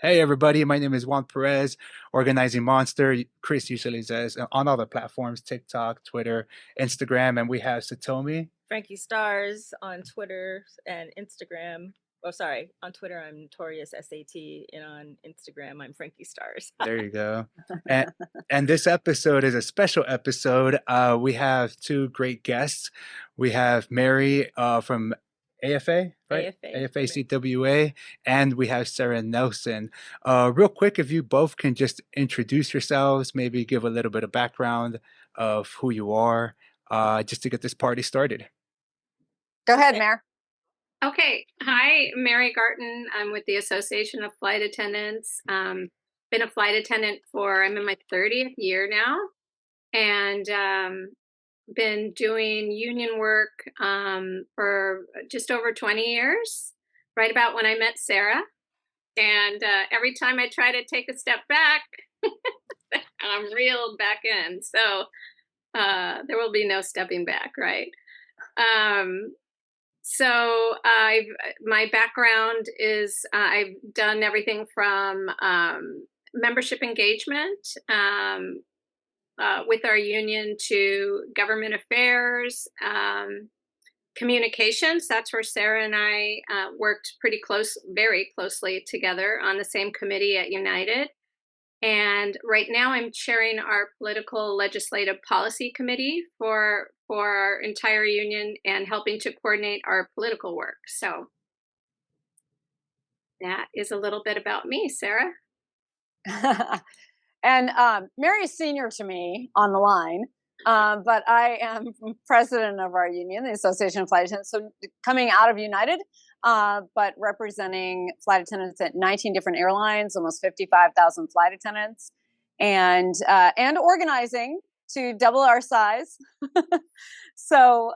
Hey everybody, my name is Juan Perez, Organizing Monster. Chris usually says on all the platforms, TikTok, Twitter, Instagram, and we have Satomi. Frankie Stars on Twitter and Instagram. Oh, sorry. On Twitter, I'm Notorious SAT, and on Instagram, I'm Frankie Stars. There you go. And and this episode is a special episode. We have two great guests. We have Mary from AFA, right? AFA. AFA-CWA, and we have Sara Nelson. Real quick, if you both can just introduce yourselves, maybe give a little bit of background of who you are, just to get this party started. Go ahead, Mary. Okay. Hi, Mary Garton. I'm with the Association of Flight Attendants. Been a flight attendant I'm in my 30th year now, and been doing union work for just over 20 years, right about when I met Sara. And every time I try to take a step back, I'm reeled back in. So there will be no stepping back, right? So my background is I've done everything from membership engagement with our union to government affairs, communications. That's where Sara and I worked very closely together on the same committee at United. And right now I'm chairing our political legislative policy committee for our entire union and helping to coordinate our political work. So that is a little bit about me, Sara. And Mary is senior to me on the line, but I am president of our union, the Association of Flight Attendants. So coming out of United, but representing flight attendants at 19 different airlines, almost 55,000 flight attendants, and organizing to double our size. So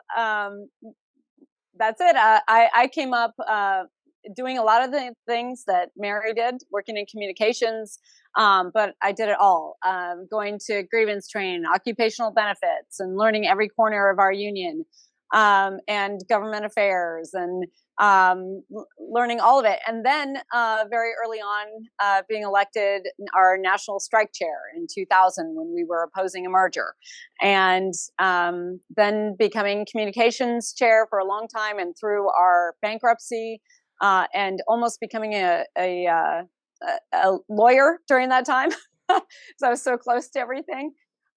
that's it. I came up doing a lot of the things that Mary did, working in communications, but I did it all. Going to grievance training, occupational benefits, and learning every corner of our union, and government affairs, and learning all of it. And then very early on, being elected our national strike chair in 2000 when we were opposing a merger, and then becoming communications chair for a long time, and through our bankruptcy, and almost becoming a lawyer during that time. So I was so close to everything.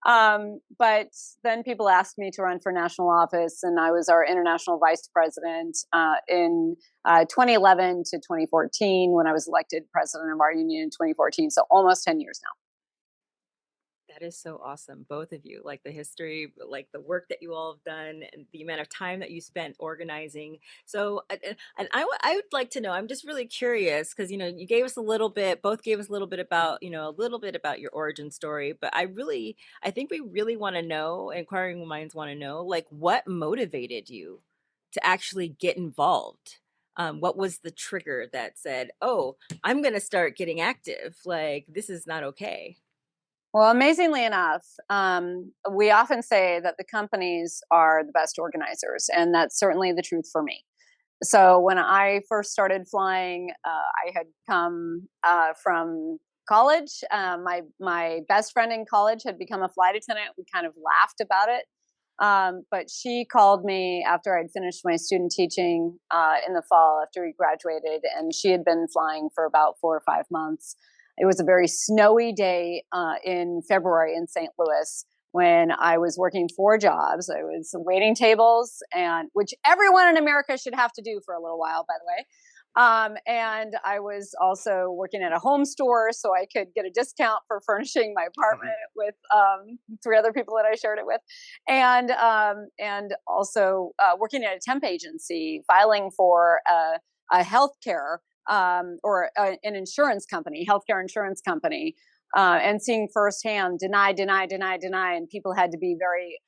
But then people asked me to run for national office, and I was our international vice president in 2011 to 2014 when I was elected president of our union in 2014. So almost 10 years now. That is so awesome, both of you. Like the history, like the work that you all have done, and the amount of time that you spent organizing. So, and I would like to know. I'm just really curious because you gave us a little bit, both gave us a little bit about a little bit about your origin story. But I think we really want to know. Inquiring minds want to know, like, what motivated you to actually get involved. What was the trigger that said, "Oh, I'm going to start getting active. Like, this is not okay." Well, amazingly enough, we often say that the companies are the best organizers, and that's certainly the truth for me. So when I first started flying, I had come from college. My best friend in college had become a flight attendant. We kind of laughed about it. But she called me after I'd finished my student teaching in the fall after we graduated, and she had been flying for about 4 or 5 months. It was a very snowy day in February in St. Louis when I was working 4 jobs. I was waiting tables, which everyone in America should have to do for a little while, by the way. And I was also working at a home store, so I could get a discount for furnishing my apartment with 3 other people that I shared it with, and also working at a temp agency, filing for a healthcare. Or an insurance company, healthcare insurance company, and seeing firsthand deny, and people had to be very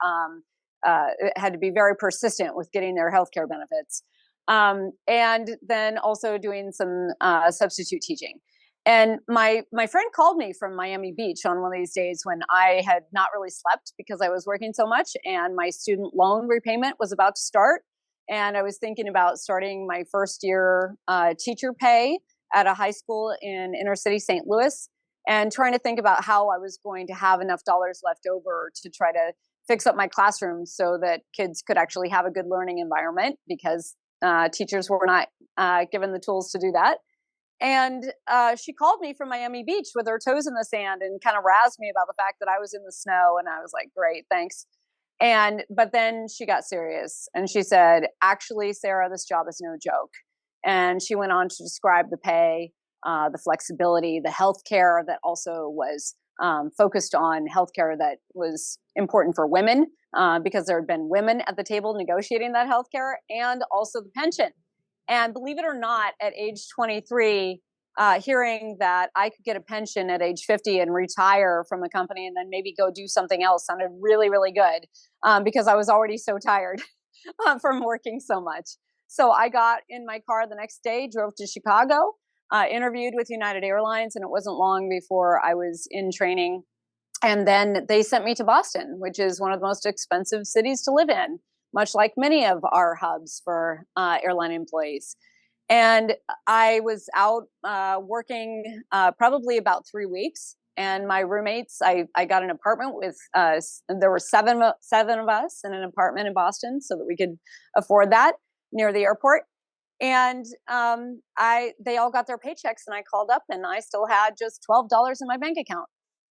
persistent with getting their healthcare benefits, and then also doing some substitute teaching. And my friend called me from Miami Beach on one of these days when I had not really slept because I was working so much, and my student loan repayment was about to start. And I was thinking about starting my first year teacher pay at a high school in inner city St. Louis, and trying to think about how I was going to have enough dollars left over to try to fix up my classroom so that kids could actually have a good learning environment, because teachers were not given the tools to do that. And she called me from Miami Beach with her toes in the sand and kind of razzed me about the fact that I was in the snow. And I was like, great, thanks. But then she got serious and she said, actually, Sarah, this job is no joke. And she went on to describe the pay, the flexibility, the healthcare that also was focused on healthcare that was important for women, because there had been women at the table negotiating that healthcare, and also the pension. And believe it or not, at age 23, hearing that I could get a pension at age 50 and retire from the company and then maybe go do something else sounded really, really good, because I was already so tired from working so much. So I got in my car the next day, drove to Chicago, interviewed with United Airlines, and it wasn't long before I was in training. And then they sent me to Boston, which is one of the most expensive cities to live in, much like many of our hubs for airline employees. And I was out working probably about 3 weeks. And my roommates, I got an apartment with, there were seven of us in an apartment in Boston so that we could afford that near the airport. And they all got their paychecks, and I called up and I still had just $12 in my bank account.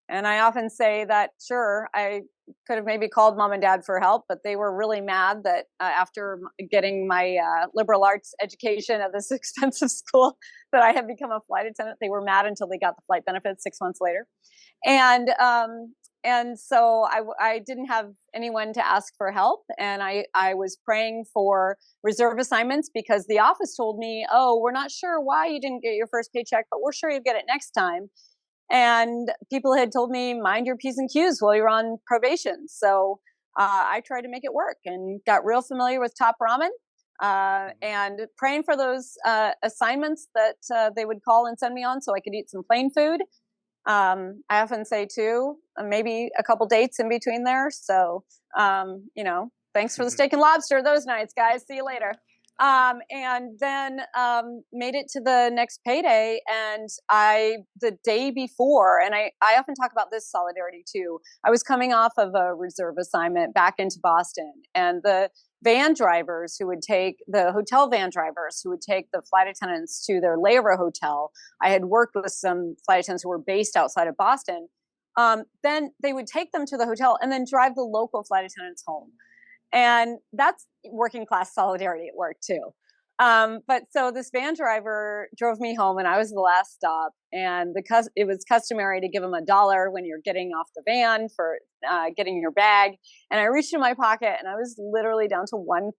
And I often say that, sure, I could have maybe called mom and dad for help, but they were really mad that after getting my liberal arts education at this expensive school that I had become a flight attendant. They were mad until they got the flight benefits 6 months later. And so I didn't have anyone to ask for help. And I was praying for reserve assignments, because the office told me, oh, we're not sure why you didn't get your first paycheck, but we're sure you'll get it next time. And people had told me, mind your P's and Q's while you're on probation. So I tried to make it work and got real familiar with Top Ramen, and praying for those assignments that they would call and send me on so I could eat some plain food. I often say, too, maybe a couple dates in between there. So, thanks for the steak and lobster those nights, guys. See you later. And then made it to the next payday. And the day before, and I often talk about this solidarity too, I was coming off of a reserve assignment back into Boston, and the hotel van drivers who would take the flight attendants to their layover hotel. I had worked with some flight attendants who were based outside of Boston. Then they would take them to the hotel and then drive the local flight attendants home. And that's working class solidarity at work too. But so this van driver drove me home, and I was the last stop. And it was customary to give him $1 when you're getting off the van for getting your bag. And I reached in my pocket, and I was literally down to $1,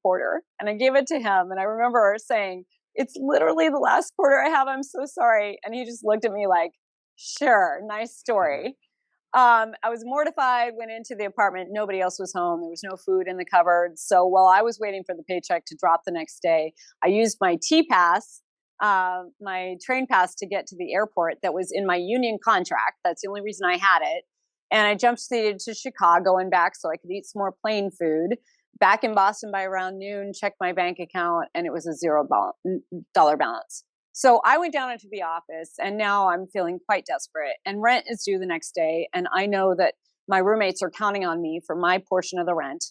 and I gave it to him. And I remember saying, "It's literally the last quarter I have. I'm so sorry." And he just looked at me like, "Sure, nice story." I was mortified, went into the apartment. Nobody else was home. There was no food in the cupboard. So while I was waiting for the paycheck to drop the next day, I used my T-Pass, my train pass, to get to the airport that was in my union contract. That's the only reason I had it. And I jump seated to Chicago and back so I could eat some more plain food. Back in Boston by around noon, checked my bank account, and it was a $0 balance. So I went down into the office, and now I'm feeling quite desperate, and rent is due the next day. And I know that my roommates are counting on me for my portion of the rent.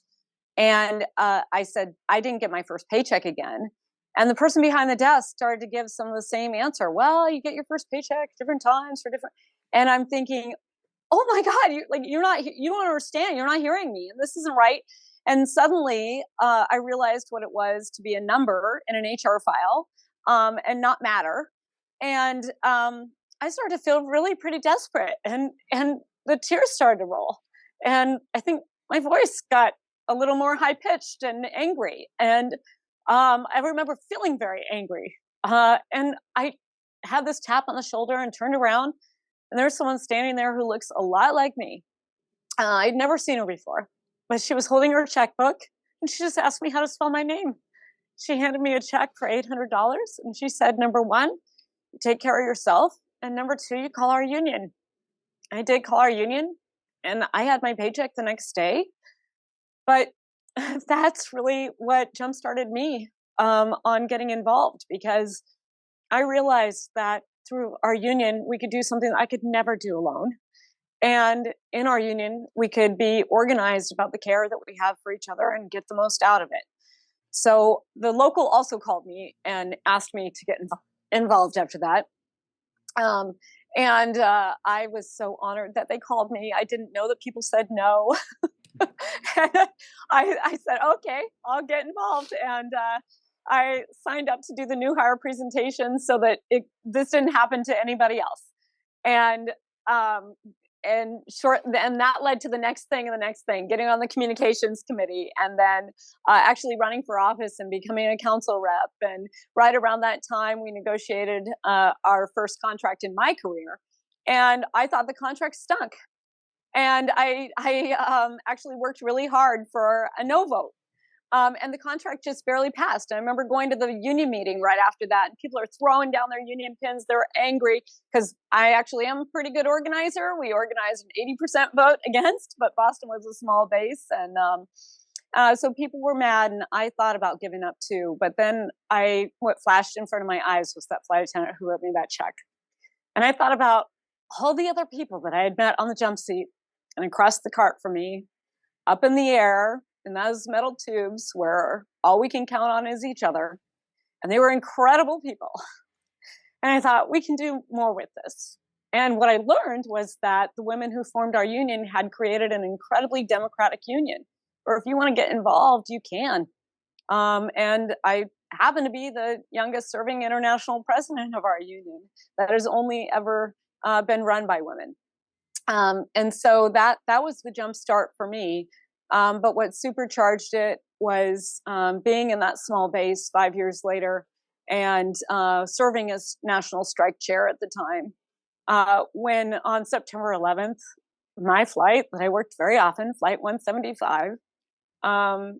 And I said, I didn't get my first paycheck again. And the person behind the desk started to give some of the same answer. Well, you get your first paycheck different times for different. And I'm thinking, oh my God, you don't understand. You're not hearing me. And this isn't right. And suddenly I realized what it was to be a number in an HR file. And not matter. And I started to feel really pretty desperate, and the tears started to roll. And I think my voice got a little more high pitched and angry. And I remember feeling very angry. And I had this tap on the shoulder and turned around, and there's someone standing there who looks a lot like me. I'd never seen her before, but she was holding her checkbook, and she just asked me how to spell my name. She handed me a check for $800, and she said, number one, you take care of yourself, and number two, you call our union. I did call our union, and I had my paycheck the next day. But that's really what jump-started me on getting involved, because I realized that through our union, we could do something I could never do alone. And in our union, we could be organized about the care that we have for each other and get the most out of it. So the local also called me and asked me to get involved after that. I was so honored that they called me. I didn't know that people said no. And I said, okay, I'll get involved. And I signed up to do the new hire presentation so that this didn't happen to anybody else. And that led to the next thing and the next thing, getting on the communications committee, and then actually running for office and becoming a council rep. And right around that time, we negotiated our first contract in my career, and I thought the contract stunk. And I actually worked really hard for a no vote. And the contract just barely passed. I remember going to the union meeting right after that, and people are throwing down their union pins. They're angry because I actually am a pretty good organizer. We organized an 80% vote against, but Boston was a small base. And so people were mad, and I thought about giving up too. But then what flashed in front of my eyes was that flight attendant who wrote me that check. And I thought about all the other people that I had met on the jump seat and across the cart from me, up in the air, in those metal tubes where all we can count on is each other. And they were incredible people. And I thought, we can do more with this. And what I learned was that the women who formed our union had created an incredibly democratic union, where if you want to get involved, you can. And I happen to be the youngest serving international president of our union that has only ever been run by women. And so that was the jump start for me. But what supercharged it was being in that small base 5 years later and serving as national strike chair at the time. When on September 11th, my flight that I worked very often, Flight 175,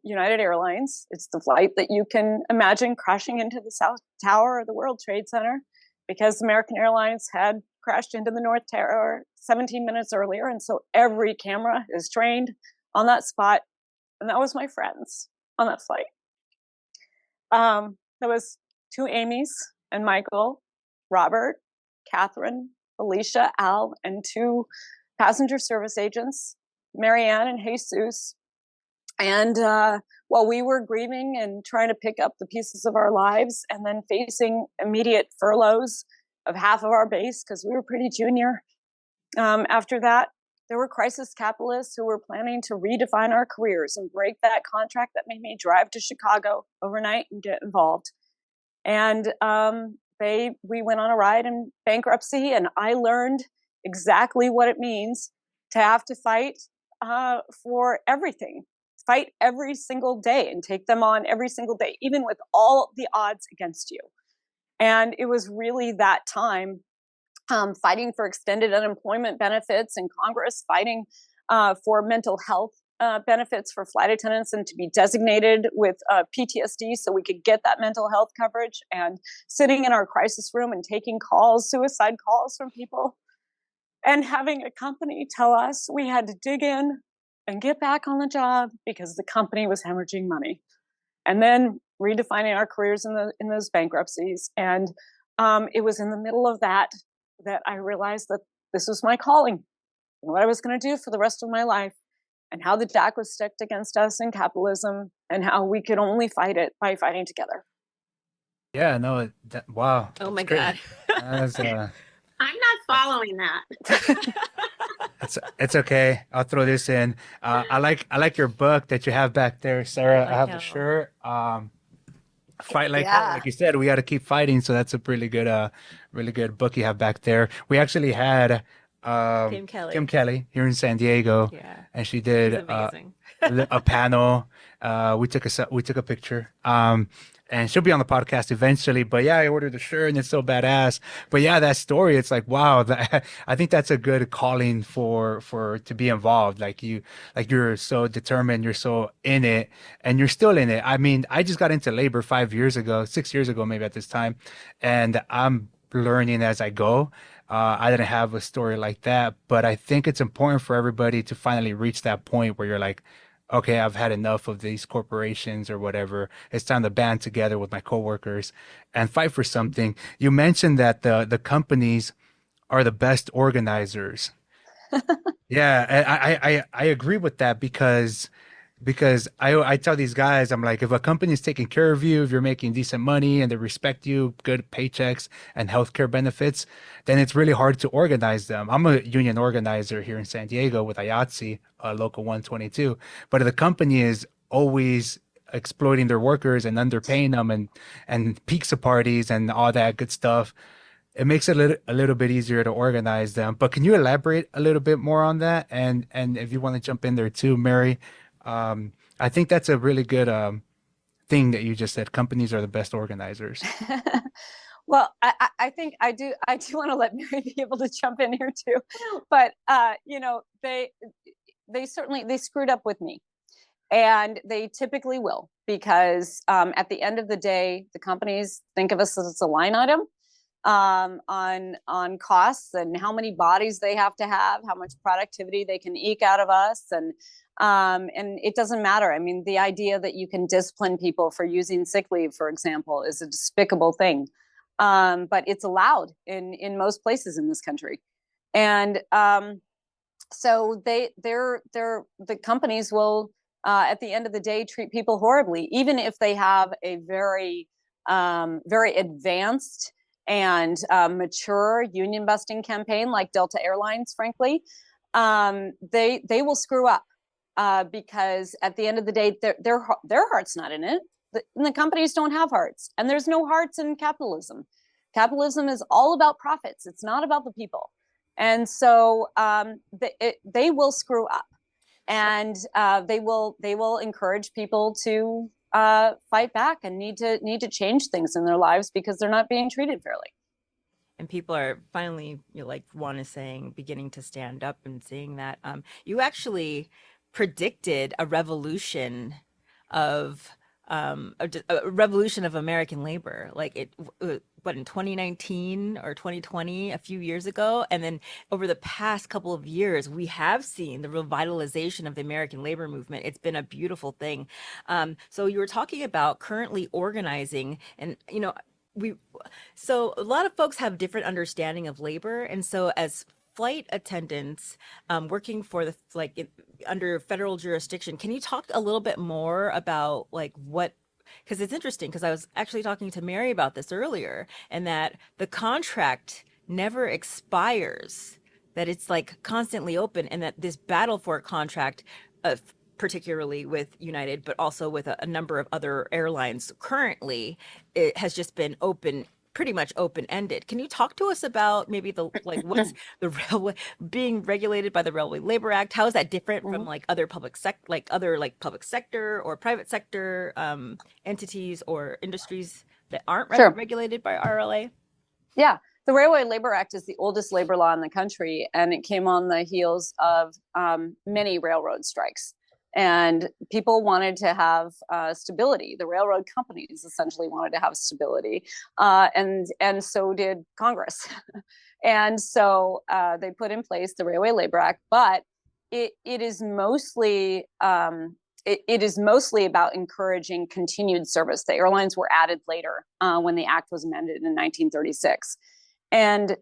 United Airlines, it's the flight that you can imagine crashing into the South Tower of the World Trade Center, because American Airlines had crashed into the North Tower 17 minutes earlier. And so every camera is trained on that spot. And that was my friends on that flight. There was 2 Amy's and Michael, Robert, Catherine, Alicia, Al, and 2 passenger service agents, Marianne and Jesus. And while we were grieving and trying to pick up the pieces of our lives and then facing immediate furloughs of half of our base because we were pretty junior, after that, there were crisis capitalists who were planning to redefine our careers and break that contract that made me drive to Chicago overnight and get involved. And we went on a ride in bankruptcy, and I learned exactly what it means to have to fight for everything. Fight every single day and take them on every single day, even with all the odds against you. And it was really that time, fighting for extended unemployment benefits in Congress, fighting for mental health benefits for flight attendants and to be designated with PTSD so we could get that mental health coverage, and sitting in our crisis room and taking calls, suicide calls from people, and having a company tell us we had to dig in and get back on the job because the company was hemorrhaging money, and then redefining our careers in those bankruptcies. And it was in the middle of that I realized that this was my calling, and what I was going to do for the rest of my life, and how the deck was stacked against us in capitalism, and how we could only fight it by fighting together. Yeah, no, wow. Oh my great. God. I'm not following that. It's okay. I'll throw this in. I like your book that you have back there, Sarah. I have the know. shirt. Fight like hell, like you said, we got to keep fighting. So that's a really good book you have back there. We actually had Kim Kelly. Kim Kelly here in San Diego, Yeah. and she She's did amazing. a panel. We took a picture. And she'll be on the podcast eventually. But yeah, I ordered the shirt and it's so badass. But yeah, that story, it's like, wow, I think that's a good calling for to be involved. You're so determined, you're so in it, and you're still in it. I mean, I just got into labor 6 years ago, maybe at this time, and I'm learning as I go. I didn't have a story like that, but I think it's important for everybody to finally reach that point where you're like, okay, I've had enough of these corporations or whatever. It's time to band together with my coworkers and fight for something. You mentioned that the companies are the best organizers. Yeah, and I agree with that because I tell these guys, I'm like, if a company's taking care of you, if you're making decent money and they respect you, good paychecks and healthcare benefits, then it's really hard to organize them. I'm a union organizer here in San Diego with IATSE, Local 122, but if the company is always exploiting their workers and underpaying them and pizza parties and all that good stuff, it makes it a little bit easier to organize them. But can you elaborate a little bit more on that? And if you want to jump in there too, Mary, I think that's a really good thing that you just said. Companies are the best organizers. Well, I think I do want to let Mary be able to jump in here too, but they certainly they screwed up with me, and they typically will because at the end of the day, the companies think of us as a line item on costs and how many bodies they have to have, how much productivity they can eke out of us, and it doesn't matter. I mean, the idea that you can discipline people for using sick leave, for example, is a despicable thing, but it's allowed in most places in this country, and so the companies will at the end of the day treat people horribly, even if they have a very advanced and mature union busting campaign like Delta Airlines, frankly. They will screw up because at the end of the day, their heart's not in it. The companies don't have hearts, and there's no hearts in capitalism. Capitalism is all about profits. It's not about the people, and so they will screw up, and they will encourage people to fight back and need to change things in their lives because they're not being treated fairly. And people are finally, like Juan is saying, beginning to stand up and seeing that. You actually predicted a revolution of a revolution of American labor, like what, in 2019 or 2020, a few years ago, and then over the past couple of years, we have seen the revitalization of the American labor movement. It's been a beautiful thing. So you were talking about currently organizing, and we so a lot of folks have different understanding of labor, and so as flight attendants working for the under federal jurisdiction, can you talk a little bit more about like what, because it's interesting, because I was actually talking to Mary about this earlier, and that the contract never expires, that it's like constantly open, and that this battle for a contract, particularly with United, but also with a number of other airlines currently, it has just been open, pretty much open-ended. Can you talk to us about maybe what's the railway being regulated by the Railway Labor Act? How is that different from like other public sector or private sector entities or industries that aren't Sure. regulated by RLA? Yeah. The Railway Labor Act is the oldest labor law in the country, and it came on the heels of many railroad strikes. And people wanted to have stability. The railroad companies essentially wanted to have stability, and so did Congress. And so they put in place the Railway Labor Act, but it is mostly it is mostly about encouraging continued service. The airlines were added later when the act was amended in 1936. And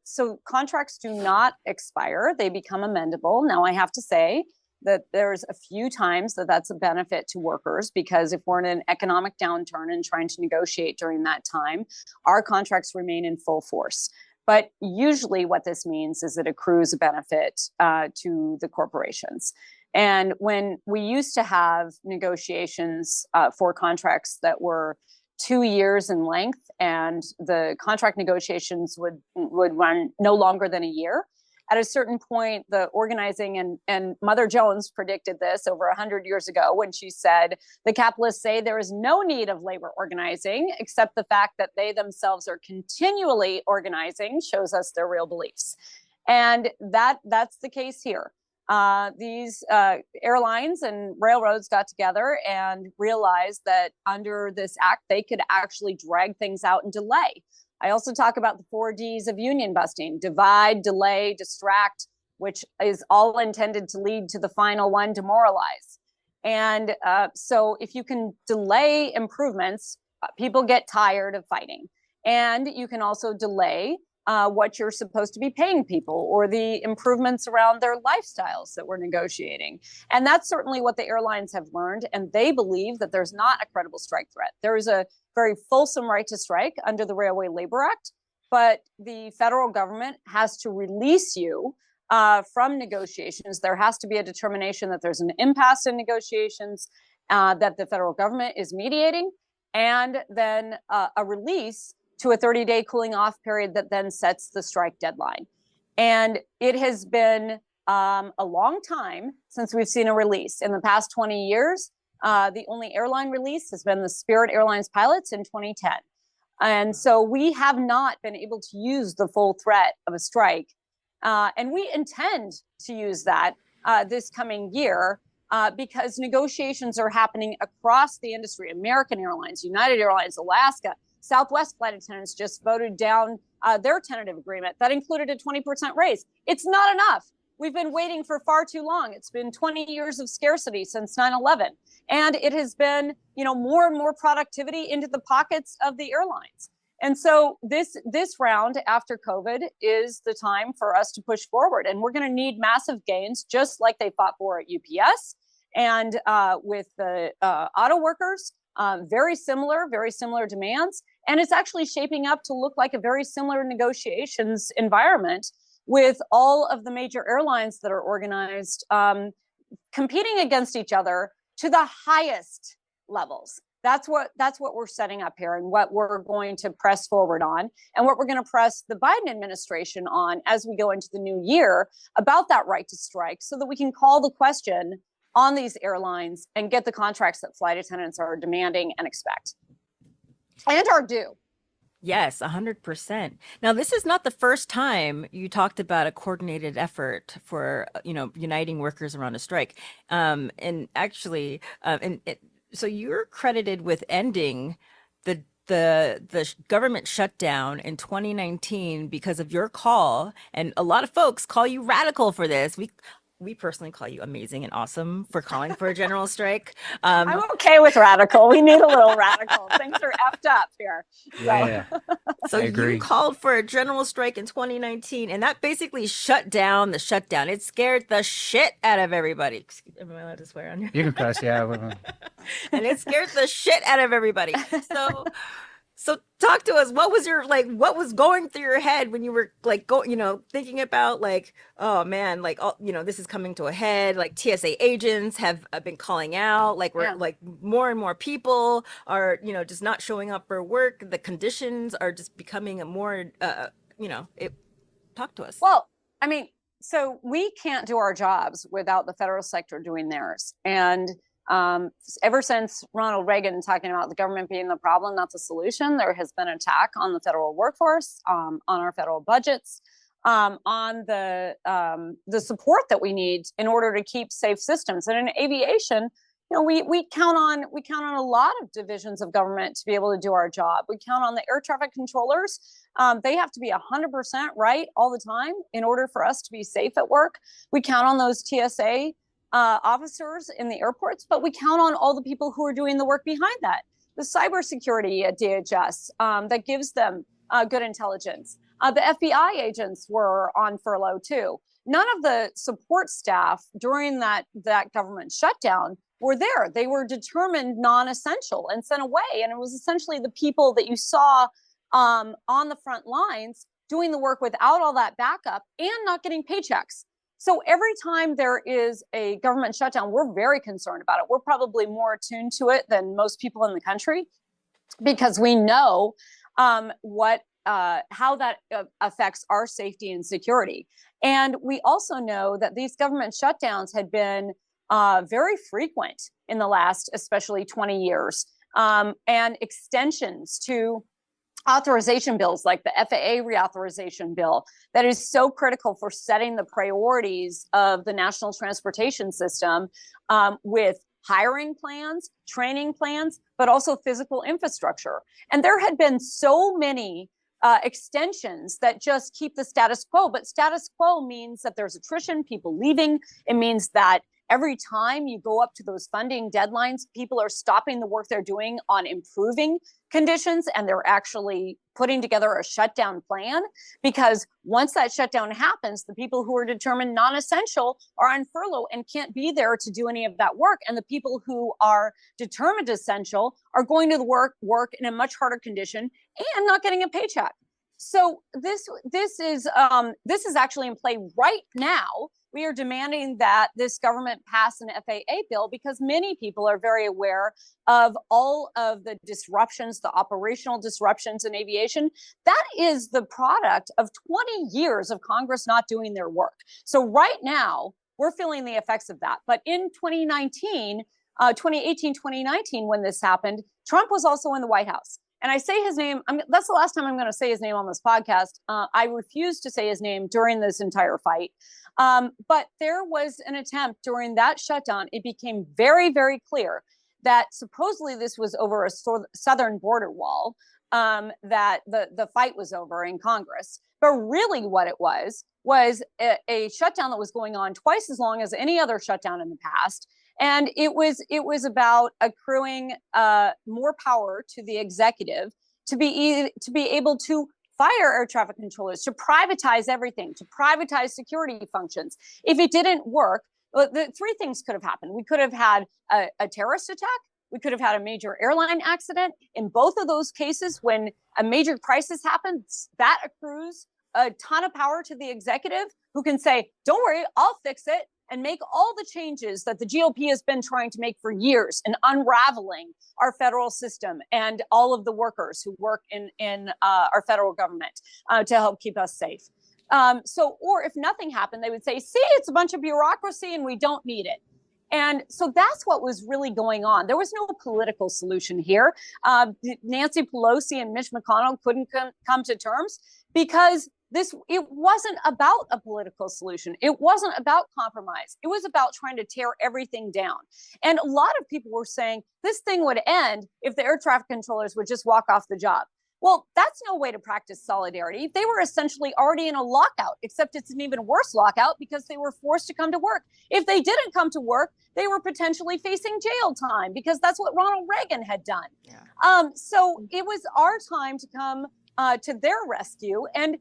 so contracts do not expire, they become amendable. Now, I have to say that there's a few times that that's a benefit to workers, because if we're in an economic downturn and trying to negotiate during that time, our contracts remain in full force. But usually what this means is it accrues a benefit to the corporations. And when we used to have negotiations for contracts that were 2 years in length, and the contract negotiations would run no longer than a year, at a certain point, the organizing, and Mother Jones predicted this over 100 years ago when she said, the capitalists say there is no need of labor organizing, except the fact that they themselves are continually organizing shows us their real beliefs. And that's the case here. These airlines and railroads got together and realized that under this act, they could actually drag things out and delay. I also talk about the 4 Ds of union busting: divide, delay, distract, which is all intended to lead to the final one, demoralize. And so if you can delay improvements, people get tired of fighting. And you can also delay what you're supposed to be paying people or the improvements around their lifestyles that we're negotiating. And that's certainly what the airlines have learned. And they believe that there's not a credible strike threat. There is a very fulsome right to strike under the Railway Labor Act, but the federal government has to release you from negotiations. There has to be a determination that there's an impasse in negotiations, that the federal government is mediating, and then a release to a 30-day cooling off period that then sets the strike deadline. And it has been a long time since we've seen a release. In the past 20 years, the only airline release has been the Spirit Airlines pilots in 2010. And so we have not been able to use the full threat of a strike. And we intend to use that this coming year because negotiations are happening across the industry. American Airlines, United Airlines, Alaska, Southwest flight attendants just voted down their tentative agreement that included a 20% raise. It's not enough. We've been waiting for far too long. It's been 20 years of scarcity since 9/11. And it has been, more and more productivity into the pockets of the airlines. And so this round after COVID is the time for us to push forward. And we're going to need massive gains, just like they fought for at UPS and with the auto workers. Very similar demands. And it's actually shaping up to look like a very similar negotiations environment with all of the major airlines that are organized competing against each other to the highest levels. That's what we're setting up here and what we're going to press forward on and what we're going to press the Biden administration on as we go into the new year about that right to strike so that we can call the question on these airlines and get the contracts that flight attendants are demanding and expect and are due. Yes, 100%. Now, this is not the first time you talked about a coordinated effort for, uniting workers around a strike. And actually, so you're credited with ending the government shutdown in 2019 because of your call, and a lot of folks call you radical for this. We personally call you amazing and awesome for calling for a general strike. I'm okay with radical. We need a little radical. Things are effed up here. Yeah, So I agree. you called for a general strike in 2019, and that basically shut down the shutdown. It scared the shit out of everybody. Am I allowed to swear on here? You can cuss, yeah. And it scared the shit out of everybody. So talk to us. What was going through your head when you were thinking about oh man, this is coming to a head. Like TSA agents have been calling out, more and more people are, just not showing up for work. The conditions are just becoming a more, talk to us. Well, so we can't do our jobs without the federal sector doing theirs. And ever since Ronald Reagan talking about the government being the problem, not the solution, there has been an attack on the federal workforce, on our federal budgets, on the support that we need in order to keep safe systems. And in aviation, we count on a lot of divisions of government to be able to do our job. We count on the air traffic controllers. They have to be 100% right all the time in order for us to be safe at work. We count on those TSA officers in the airports, but we count on all the people who are doing the work behind that. The cybersecurity at DHS that gives them good intelligence. The FBI agents were on furlough too. None of the support staff during that government shutdown were there. They were determined non-essential and sent away. And it was essentially the people that you saw on the front lines doing the work without all that backup and not getting paychecks. So every time there is a government shutdown, we're very concerned about it. We're probably more attuned to it than most people in the country because we know how that affects our safety and security. And we also know that these government shutdowns had been very frequent in the last, especially 20 years, and extensions to authorization bills like the FAA reauthorization bill that is so critical for setting the priorities of the national transportation system with hiring plans, training plans, but also physical infrastructure. And there had been so many extensions that just keep the status quo, but status quo means that there's attrition, people leaving. It means that every time you go up to those funding deadlines, people are stopping the work they're doing on improving conditions, and they're actually putting together a shutdown plan, because once that shutdown happens, the people who are determined non-essential are on furlough and can't be there to do any of that work. And the people who are determined essential are going to the work in a much harder condition and not getting a paycheck. So this is actually in play right now. We are demanding that this government pass an FAA bill because many people are very aware of all of the disruptions, the operational disruptions in aviation. That is the product of 20 years of Congress not doing their work. So right now, we're feeling the effects of that. But in 2018, 2019, when this happened, Trump was also in the White House. And I say his name, that's the last time I'm going to say his name on this podcast. I refused to say his name during this entire fight. But there was an attempt during that shutdown. It became very, very clear that supposedly this was over a southern border wall, that the fight was over in Congress. But really what it was a shutdown that was going on twice as long as any other shutdown in the past. And it was about accruing more power to the executive to be able to fire air traffic controllers, to privatize everything, to privatize security functions. If it didn't work, the three things could have happened. We could have had a terrorist attack. We could have had a major airline accident. In both of those cases, when a major crisis happens, that accrues a ton of power to the executive, who can say, don't worry, I'll fix it, and make all the changes that the GOP has been trying to make for years in unraveling our federal system and all of the workers who work in our federal government to help keep us safe. Or if nothing happened, they would say, see, it's a bunch of bureaucracy and we don't need it. And so that's what was really going on. There was no political solution here. Nancy Pelosi and Mitch McConnell couldn't come to terms because it wasn't about a political solution. It wasn't about compromise. It was about trying to tear everything down. And a lot of people were saying this thing would end if the air traffic controllers would just walk off the job. Well, that's no way to practice solidarity. They were essentially already in a lockout, except it's an even worse lockout because they were forced to come to work. If they didn't come to work, they were potentially facing jail time because that's what Ronald Reagan had done. Yeah. So it was our time to come to their rescue. And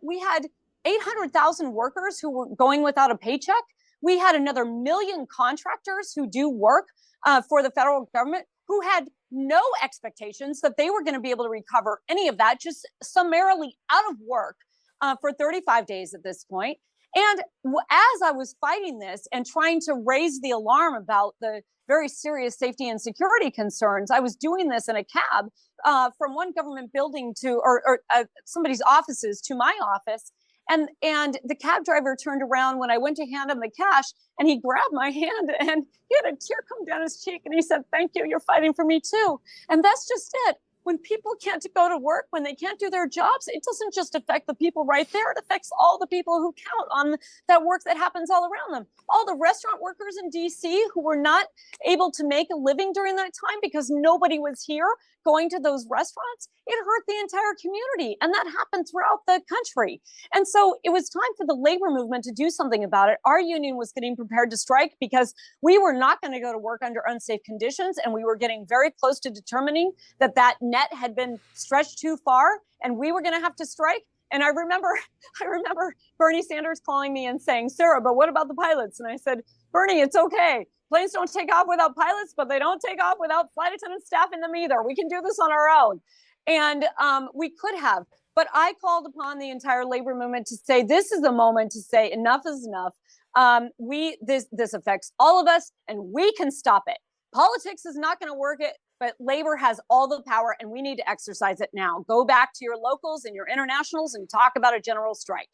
we had 800,000 workers who were going without a paycheck. We had another 1 million contractors who do work for the federal government who had no expectations that they were going to be able to recover any of that, just summarily out of work for 35 days at this point. And as I was fighting this and trying to raise the alarm about the very serious safety and security concerns, I was doing this in a cab from one government building to or somebody's offices to my office. And the cab driver turned around when I went to hand him the cash, and he grabbed my hand and he had a tear come down his cheek and he said, "Thank you, you're fighting for me too." And that's just it. When people can't go to work, when they can't do their jobs, it doesn't just affect the people right there. It affects all the people who count on that work that happens all around them. All the restaurant workers in DC who were not able to make a living during that time because nobody was here going to those restaurants, it hurt the entire community. And that happened throughout the country. And so it was time for the labor movement to do something about it. Our union was getting prepared to strike because we were not going to go to work under unsafe conditions. And we were getting very close to determining that net had been stretched too far and we were going to have to strike. And I remember Bernie Sanders calling me and saying, "Sarah, but what about the pilots?" And I said, "Bernie, it's okay. Planes don't take off without pilots, but they don't take off without flight attendant staff in them either. We can do this on our own." And we could have, but I called upon the entire labor movement to say, this is the moment to say enough is enough. This affects all of us and we can stop it. Politics is not going to work it, but labor has all the power and we need to exercise it now. Go back to your locals and your internationals and talk about a general strike.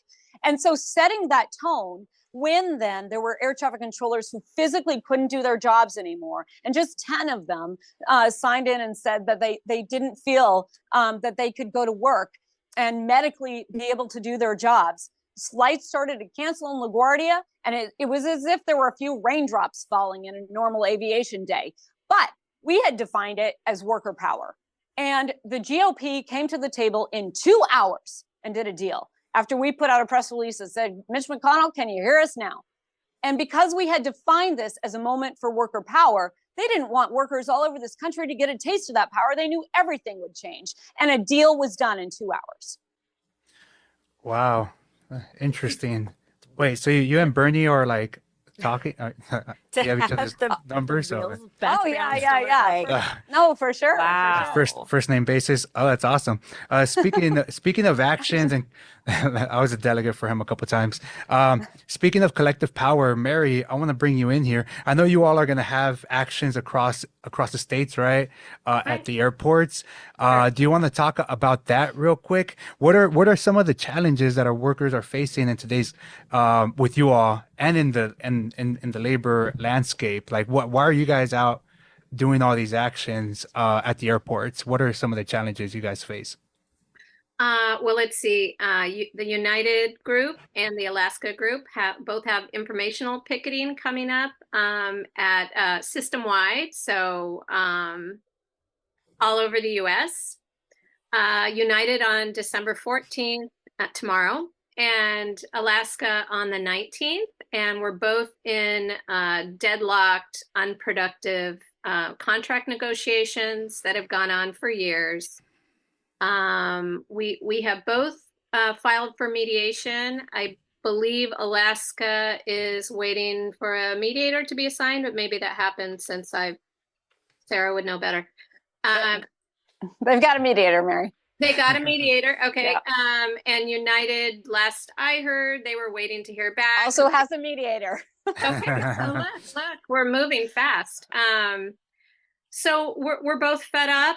And so setting that tone, when then there were air traffic controllers who physically couldn't do their jobs anymore, and just 10 of them signed in and said that they didn't feel that they could go to work and medically be able to do their jobs. Flights started to cancel in LaGuardia, and it was as if there were a few raindrops falling in a normal aviation day. But we had defined it as worker power. And the GOP came to the table in 2 hours and did a deal. After we put out a press release that said, "Mitch McConnell, can you hear us now?" And because we had defined this as a moment for worker power, they didn't want workers all over this country to get a taste of that power. They knew everything would change. And a deal was done in 2 hours. Wow. Interesting. Wait, so you and Bernie are like talking? To You have each have other's the numbers? real Or? Oh, background yeah. story. No, for sure. Wow. First name basis. Oh, that's awesome. Speaking of actions, and I was a delegate for him a couple times. Speaking of collective power, Mary, I want to bring you in here. I know you all are going to have actions across the states, right? At Right. the airports. Sure. Do you want to talk about that real quick? What are some of the challenges that our workers are facing in today's with you all and in the labor landscape? Like, why are you guys out doing all these actions at the airports? What are some of the challenges you guys face? Well, let's see. The United group and the Alaska group both have informational picketing coming up at system-wide, so all over the U.S. United on December 14th, tomorrow, and Alaska on the 19th. And we're both in deadlocked, unproductive contract negotiations that have gone on for years. We have both filed for mediation. I believe Alaska is waiting for a mediator to be assigned, but maybe that happened since Sarah would know better. They've got a mediator, Mary. They got a mediator, okay. Yeah. And United, last I heard, they were waiting to hear back. Also has a mediator. Okay, so look, we're moving fast. So we're both fed up.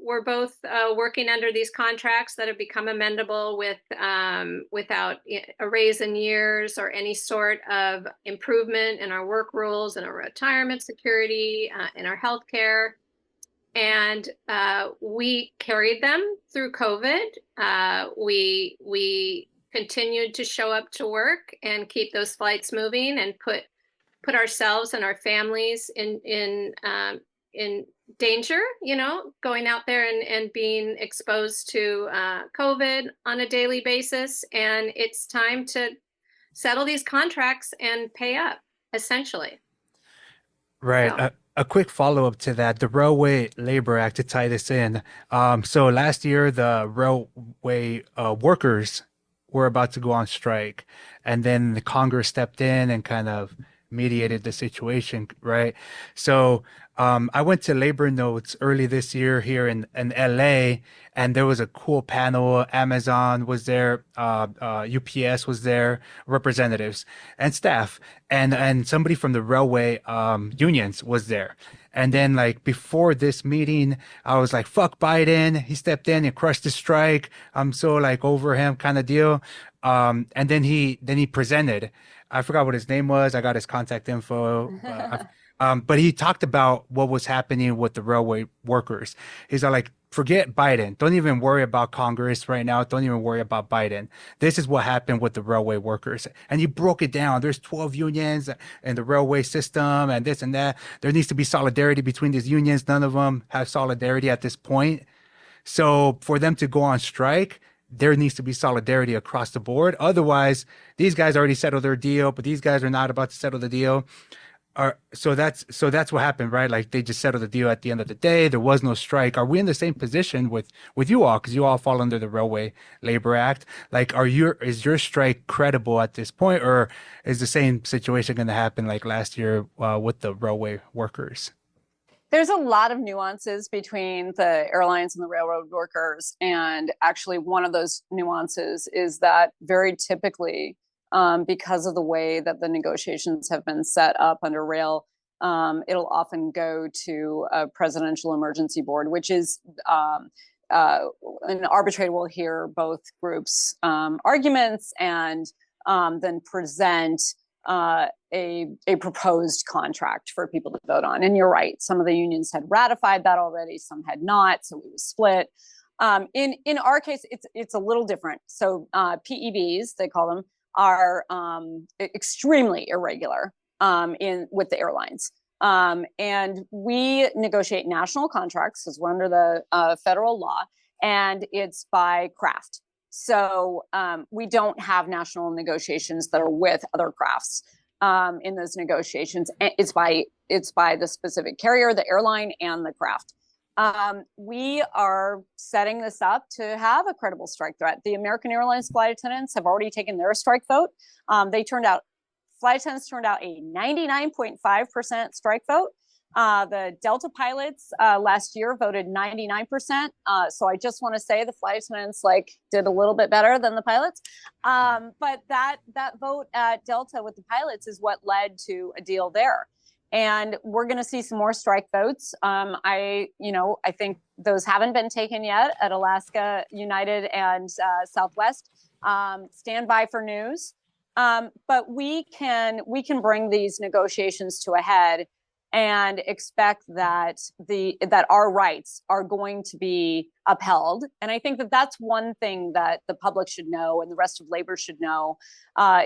We're both working under these contracts that have become amendable without a raise in years or any sort of improvement in our work rules and our retirement security, in our health care. And we carried them through COVID. We continued to show up to work and keep those flights moving and put ourselves and our families in danger, going out there and being exposed to COVID on a daily basis. And it's time to settle these contracts and pay up, essentially. Right. So. A quick follow-up to that, the Railway Labor Act, to tie this in. So last year, the railway workers were about to go on strike, and then the Congress stepped in and kind of mediated the situation, right? So I went to Labor Notes early this year here in LA, and there was a cool panel. Amazon was there, UPS was there, representatives and staff, and somebody from the railway unions was there. And then like before this meeting, I was like, fuck Biden. He stepped in and crushed the strike. I'm so like over him kind of deal. And then he presented. I forgot what his name was. I got his contact info. But he talked about what was happening with the railway workers. He's like, forget Biden. Don't even worry about Congress right now. Don't even worry about Biden. This is what happened with the railway workers. And he broke it down. There's 12 unions in the railway system and this and that. There needs to be solidarity between these unions. None of them have solidarity at this point. So for them to go on strike, there needs to be solidarity across the board. Otherwise, these guys already settled their deal, but these guys are not about to settle the deal. So that's what happened, right? Like they just settled the deal at the end of the day. There was no strike. Are we in the same position with you all? Because you all fall under the Railway Labor Act. Like, is your strike credible at this point, or is the same situation going to happen like last year with the railway workers? There's a lot of nuances between the airlines and the railroad workers. And actually, one of those nuances is that very typically, because of the way that the negotiations have been set up under rail, it'll often go to a presidential emergency board, which is an arbitrator will hear both groups' arguments and then present a proposed contract for people to vote on. And you're right, some of the unions had ratified that already, some had not, so we was split. In our case, it's a little different. So PEBs, they call them, are extremely irregular with the airlines. And we negotiate national contracts because we're under the federal law, and it's by craft. So we don't have national negotiations that are with other crafts in those negotiations. It's by the specific carrier, the airline, and the craft. We are setting this up to have a credible strike threat. The American Airlines flight attendants have already taken their strike vote. Flight attendants turned out a 99.5% strike vote. The Delta pilots last year voted 99%. So I just want to say the flight attendants did a little bit better than the pilots. But that vote at Delta with the pilots is what led to a deal there. And we're going to see some more strike votes. I think those haven't been taken yet at Alaska, United, and Southwest. Stand by for news. But we can bring these negotiations to a head and expect that our rights are going to be upheld. And I think that that's one thing that the public should know and the rest of labor should know,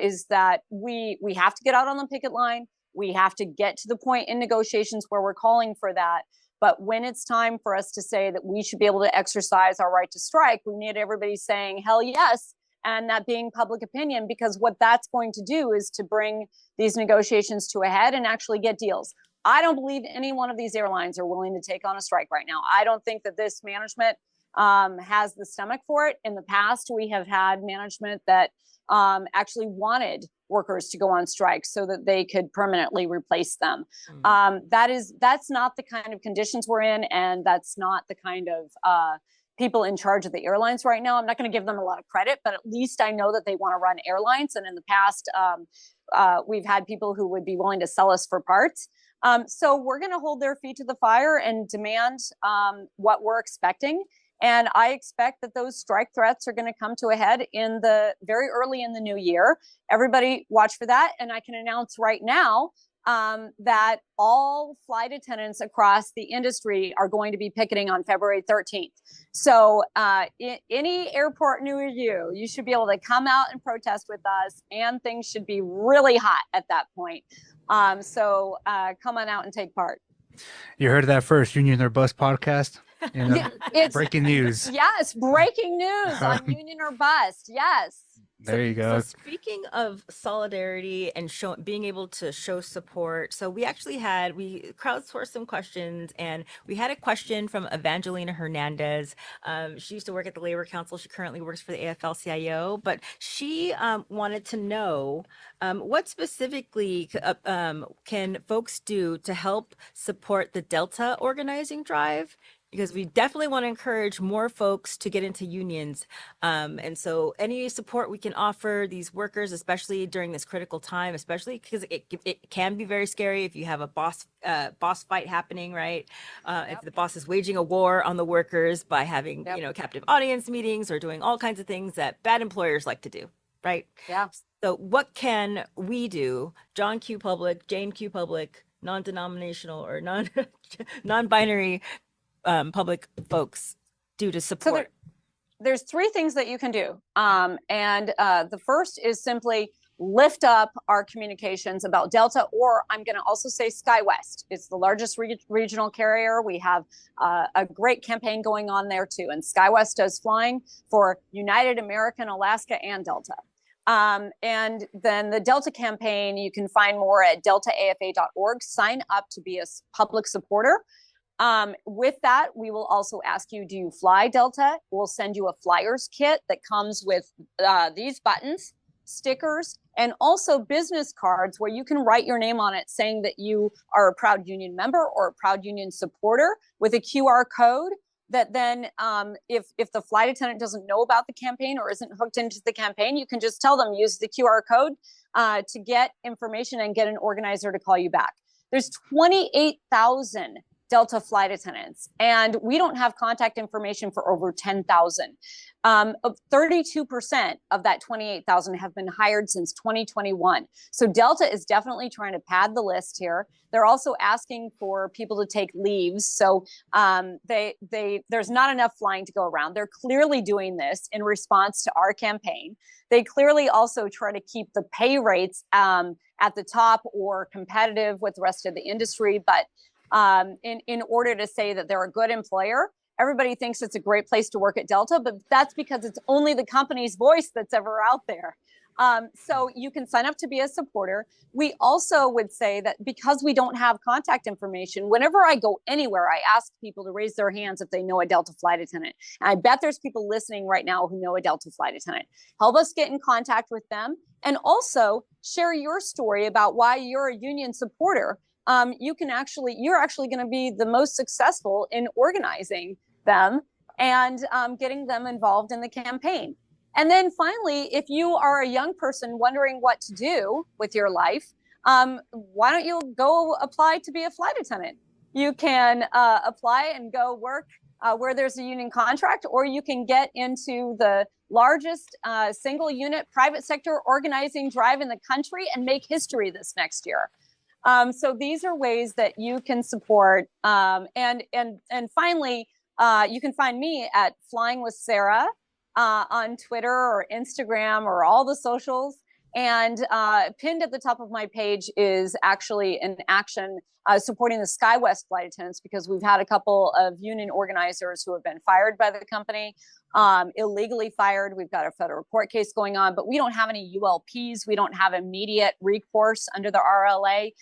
is that we have to get out on the picket line. We have to get to the point in negotiations where we're calling for that. But when it's time for us to say that we should be able to exercise our right to strike, we need everybody saying, hell yes, and that being public opinion, because what that's going to do is to bring these negotiations to a head and actually get deals. I don't believe any one of these airlines are willing to take on a strike right now. I don't think that this management has the stomach for it. In the past, we have had management that actually wanted workers to go on strike so that they could permanently replace them. That's not the kind of conditions we're in, and that's not the kind of people in charge of the airlines right now. I'm not going to give them a lot of credit, but at least I know that they want to run airlines. And in the past, we've had people who would be willing to sell us for parts. So we're going to hold their feet to the fire and demand what we're expecting. And I expect that those strike threats are going to come to a head very early in the new year. Everybody watch for that. And I can announce right now that all flight attendants across the industry are going to be picketing on February 13th. So any airport near you, you should be able to come out and protest with us, and things should be really hot at that point. So come on out and take part. You heard that first, UnionOrBust podcast. It's breaking news. Yes, breaking news on UnionOrBust. Yes. There you go. So speaking of solidarity and being able to show support, so we crowdsourced some questions, and we had a question from Evangelina Hernandez. She used to work at the Labor Council. She currently works for the AFL-CIO, but she wanted to know what specifically can folks do to help support the Delta organizing drive? Because we definitely want to encourage more folks to get into unions. And so any support we can offer these workers, especially during this critical time, especially because it can be very scary if you have a boss fight happening, right? If the boss is waging a war on the workers by having, captive audience meetings or doing all kinds of things that bad employers like to do, right? Yeah. So what can we do, John Q. Public, Jane Q. Public, non-denominational or non-binary public folks do to support? So there's three things that you can do. And the first is simply lift up our communications about Delta, or I'm going to also say SkyWest. It's the largest regional carrier. We have a great campaign going on there too. And SkyWest does flying for United, American, Alaska, and Delta. And then the Delta campaign, you can find more at deltaafa.org. Sign up to be a public supporter. With that, we will also ask you, do you fly Delta? We'll send you a flyers kit that comes with these buttons, stickers, and also business cards where you can write your name on it saying that you are a proud union member or a proud union supporter with a QR code that then if the flight attendant doesn't know about the campaign or isn't hooked into the campaign, you can just tell them, use the QR code to get information and get an organizer to call you back. There's 28,000 Delta flight attendants, and we don't have contact information for over 10,000. 32% of that 28,000 have been hired since 2021. So Delta is definitely trying to pad the list here. They're also asking for people to take leaves. So there's not enough flying to go around. They're clearly doing this in response to our campaign. They clearly also try to keep the pay rates at the top or competitive with the rest of the industry. But in order to say that they're a good employer, everybody thinks it's a great place to work at Delta, but that's because it's only the company's voice that's ever out there. So you can sign up to be a supporter. We also would say that because we don't have contact information, whenever I go anywhere, I ask people to raise their hands if they know a Delta flight attendant. And I bet there's people listening right now who know a Delta flight attendant. Help us get in contact with them, and also share your story about why you're a union supporter. You're actually going to be the most successful in organizing them and getting them involved in the campaign. And then finally, if you are a young person wondering what to do with your life, why don't you go apply to be a flight attendant? You can apply and go work where there's a union contract, or you can get into the largest single unit private sector organizing drive in the country and make history this next year. So these are ways that you can support. And finally, you can find me at Flying with Sara on Twitter or Instagram or all the socials. And pinned at the top of my page is actually an action supporting the SkyWest flight attendants, because we've had a couple of union organizers who have been fired by the company, illegally fired. We've got a federal court case going on, but we don't have any ULPs. We don't have immediate recourse under the RLA.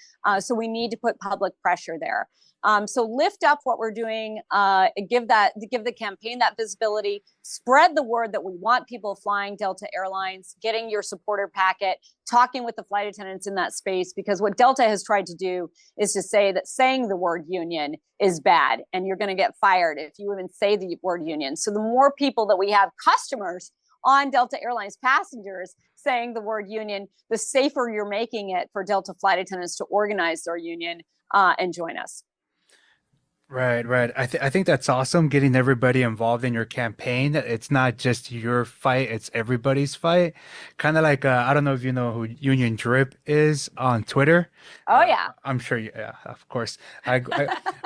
So we need to put public pressure there. So lift up what we're doing, give the campaign that visibility, spread the word that we want people flying Delta Airlines, getting your supporter packet, talking with the flight attendants in that space, because what Delta has tried to do is to say that saying the word union is bad and you're going to get fired if you even say the word union. So the more people that we have, customers on Delta Airlines, passengers saying the word union, the safer you're making it for Delta flight attendants to organize their union and join us. Right, right. I think that's awesome, getting everybody involved in your campaign. It's not just your fight, it's everybody's fight. Kind of like I don't know if you know who Union Drip is on Twitter. Oh yeah. I'm sure you, yeah, of course.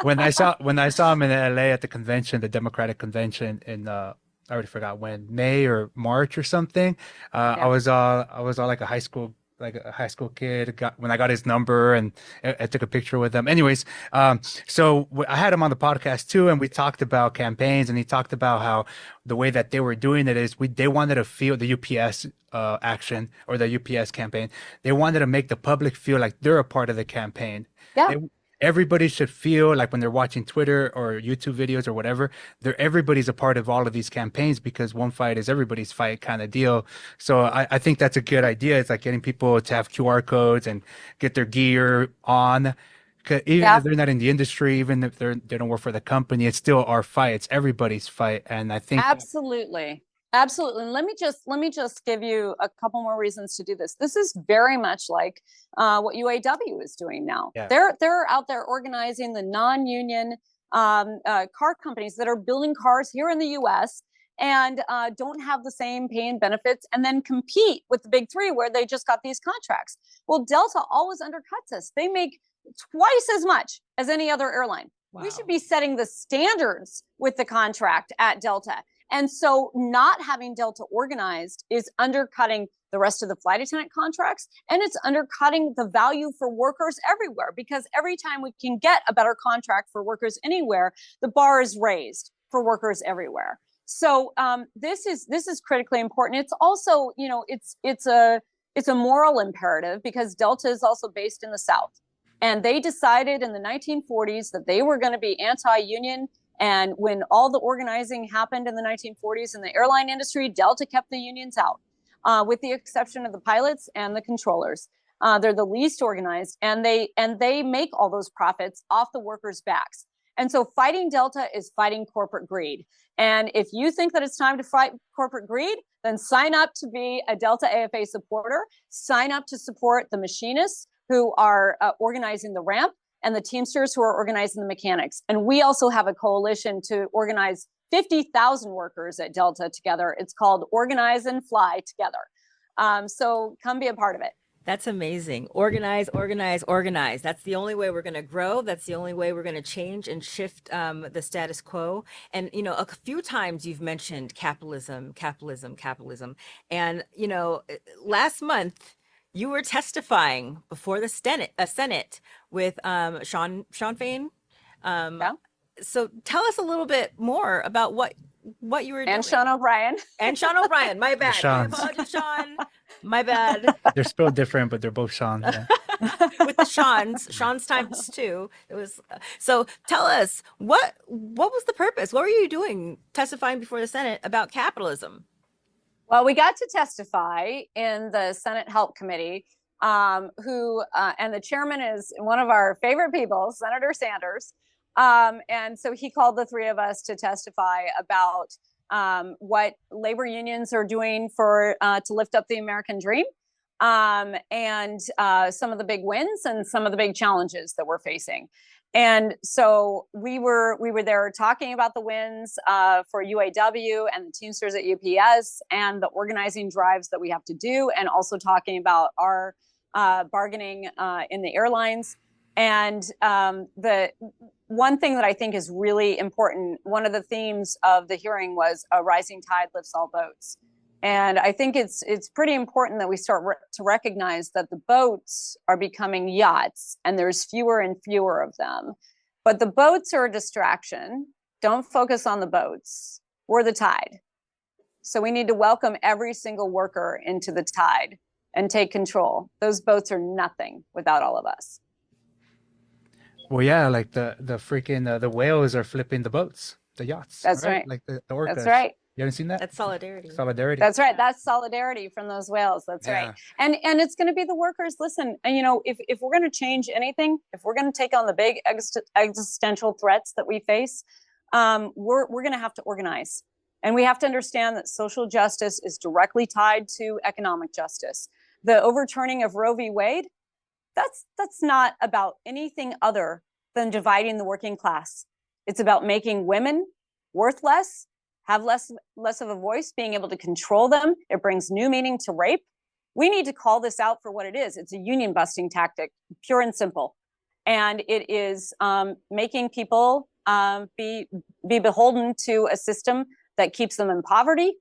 When I saw him in LA at the convention, the Democratic convention in I already forgot when, May or March or something. Yeah. I was all like a high school kid, when I got his number, and I took a picture with him. Anyways, I had him on the podcast too, and we talked about campaigns, and he talked about how the way that they were doing it is they wanted to feel the UPS action, or the UPS campaign. They wanted to make the public feel like they're a part of the campaign. Yeah. Everybody should feel like when they're watching Twitter or YouTube videos or whatever, everybody's a part of all of these campaigns, because one fight is everybody's fight kind of deal. So I think that's a good idea. It's like getting people to have QR codes and get their gear on. 'Cause even if they're not in the industry, even if they don't work for the company, it's still our fight. It's everybody's fight. And I think Absolutely. Absolutely. And let me just give you a couple more reasons to do this. This is very much like what UAW is doing now. Yeah. They're out there organizing the non-union car companies that are building cars here in the U.S. and don't have the same pay and benefits, and then compete with the big three where they just got these contracts. Well, Delta always undercuts us. They make twice as much as any other airline. Wow. We should be setting the standards with the contract at Delta. And so not having Delta organized is undercutting the rest of the flight attendant contracts, and it's undercutting the value for workers everywhere, because every time we can get a better contract for workers anywhere, the bar is raised for workers everywhere. So this is critically important. It's also, it's a moral imperative, because Delta is also based in the South. And they decided in the 1940s that they were going to be anti-union. And when all the organizing happened in the 1940s in the airline industry, Delta kept the unions out, with the exception of the pilots and the controllers. They're the least organized, and they make all those profits off the workers' backs. And so fighting Delta is fighting corporate greed. And if you think that it's time to fight corporate greed, then sign up to be a Delta AFA supporter. Sign up to support the machinists who are organizing the ramp, and the Teamsters who are organizing the mechanics. And we also have a coalition to organize 50,000 workers at Delta together. It's called Organize and Fly Together. So come be a part of it. That's amazing. Organize, organize, organize. That's the only way we're going to grow. That's the only way we're going to change and shift the status quo. And, a few times you've mentioned capitalism, capitalism, capitalism. And, last month, you were testifying before the Senate with Sean Fain. Yeah. so tell us a little bit more about what you were And doing. Sean O'Brien. And Sean O'Brien, my bad. My Seans. apologies, Sean. My bad. They're spelled different, but they're both Sean. Yeah. With the Sean's times two. It was so. Tell us what was the purpose? What were you doing testifying before the Senate about capitalism? Well, we got to testify in the Senate Help Committee, who and the chairman is one of our favorite people, Senator Sanders. And so he called the three of us to testify about what labor unions are doing to lift up the American dream, and some of the big wins and some of the big challenges that we're facing. And so we were there talking about the wins for UAW and the Teamsters at UPS and the organizing drives that we have to do, and also talking about our bargaining in the airlines. And the one thing that I think is really important, one of the themes of the hearing was a rising tide lifts all boats. And I think it's pretty important that we start to recognize that the boats are becoming yachts and there's fewer and fewer of them. But the boats are a distraction. Don't focus on the boats. We're the tide. So we need to welcome every single worker into the tide and take control. Those boats are nothing without all of us. Well, yeah, like the freaking the whales are flipping the boats, the yachts. That's right. Like the orcas. That's right. You haven't seen that? That's solidarity. Solidarity. That's right. That's solidarity from those whales. That's Yeah. right. And it's going to be the workers. Listen, and if we're going to change anything, if we're going to take on the big existential threats that we face, we're going to have to organize. And we have to understand that social justice is directly tied to economic justice. The overturning of Roe v. Wade, that's not about anything other than dividing the working class. It's about making women worth less, have less of a voice, being able to control them. It brings new meaning to rape. We need to call this out for what it is. It's a union busting tactic, pure and simple. And it is making people be beholden to a system that keeps them in poverty.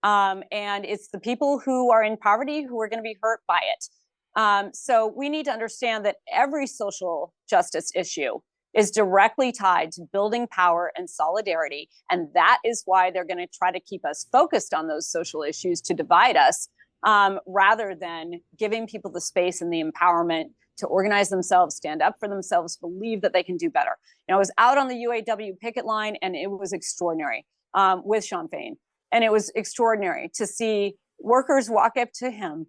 And it's the people who are in poverty who are going to be hurt by it. So we need to understand that every social justice issue is directly tied to building power and solidarity. And that is why they're going to try to keep us focused on those social issues to divide us, rather than giving people the space and the empowerment to organize themselves, stand up for themselves, believe that they can do better. I was out on the UAW picket line, and it was extraordinary with Sean Fain. And it was extraordinary to see workers walk up to him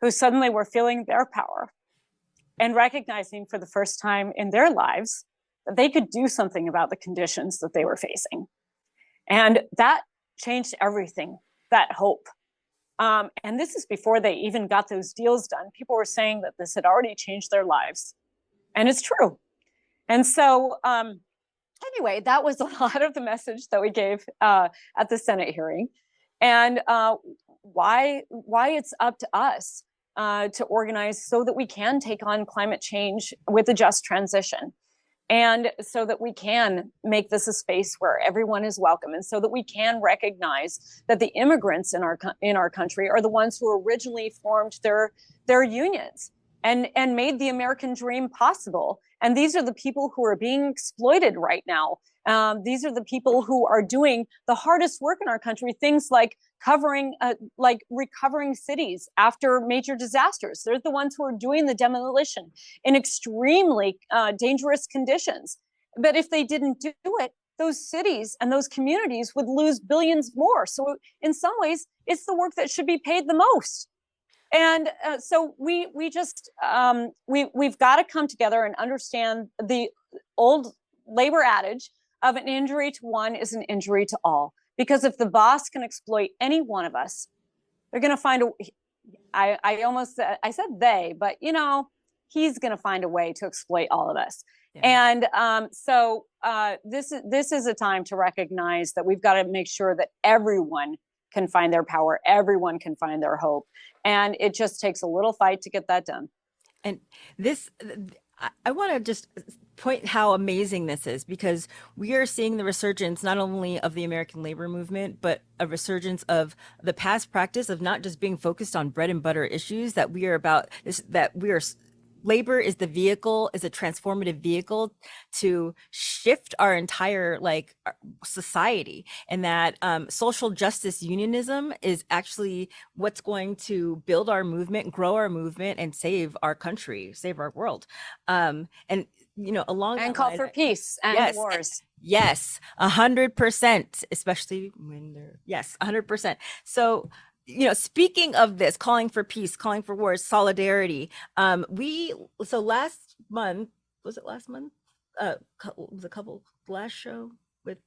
who suddenly were feeling their power and recognizing for the first time in their lives that they could do something about the conditions that they were facing. And that changed everything, that hope. And this is before they even got those deals done. People were saying that this had already changed their lives. And it's true. And so anyway, that was a lot of the message that we gave at the Senate hearing. And why it's up to us to organize so that we can take on climate change with a just transition, and so that we can make this a space where everyone is welcome, and so that we can recognize that the immigrants in our country are the ones who originally formed their unions and made the American dream possible. And these are the people who are being exploited right now. These are the people who are doing the hardest work in our country, things like recovering cities after major disasters. They're the ones who are doing the demolition in extremely dangerous conditions. But if they didn't do it, those cities and those communities would lose billions more. So in some ways, it's the work that should be paid the most. And so we've got to come together and understand the old labor adage of an injury to one is an injury to all. Because if the boss can exploit any one of us, they're going to find I said they, but he's going to find a way to exploit all of us. Yeah. And so this is a time to recognize that we've got to make sure that everyone can find their power, everyone can find their hope. And it just takes a little fight to get that done. And I want to just point how amazing this is, because we are seeing the resurgence not only of the American labor movement, but a resurgence of the past practice of not just being focused on bread and butter issues, that we are labor is the vehicle, is a transformative vehicle to shift our entire society, and that social justice unionism is actually what's going to build our movement, grow our movement, and save our country, save our world. And along And that call line, for peace and yes, wars. yes, 100%, especially when they're, yes, 100%. So, speaking of this, calling for peace, calling for wars, solidarity, so last month, was it last month? Was a couple last show with,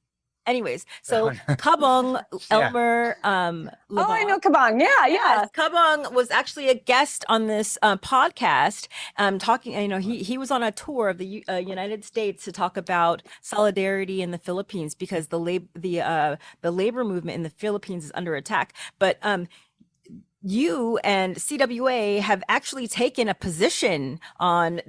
anyways, so Kabong Yeah. Elmer Oh, I know Labong. Kabang. Yeah, yeah. Yes, Kabong was actually a guest on this podcast, talking. He was on a tour of the United States to talk about solidarity in the Philippines, because the labor movement in the Philippines is under attack. But you and CWA have actually taken a position on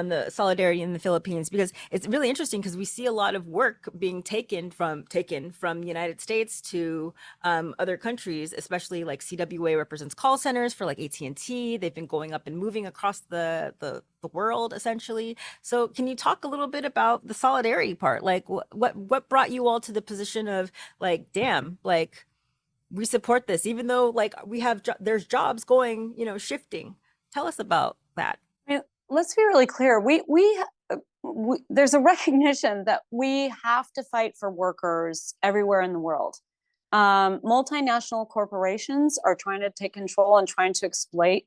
the solidarity in the Philippines, because it's really interesting, because we see a lot of work being taken from the United States to other countries, especially like CWA represents call centers for like AT&T. They've been going up and moving across the world, essentially. So can you talk a little bit about the solidarity part? Like what brought you all to the position of like, damn, like we support this, even though like we have there's jobs going, shifting. Tell us about that. Let's be really clear. There's a recognition that we have to fight for workers everywhere in the world. Multinational corporations are trying to take control and trying to exploit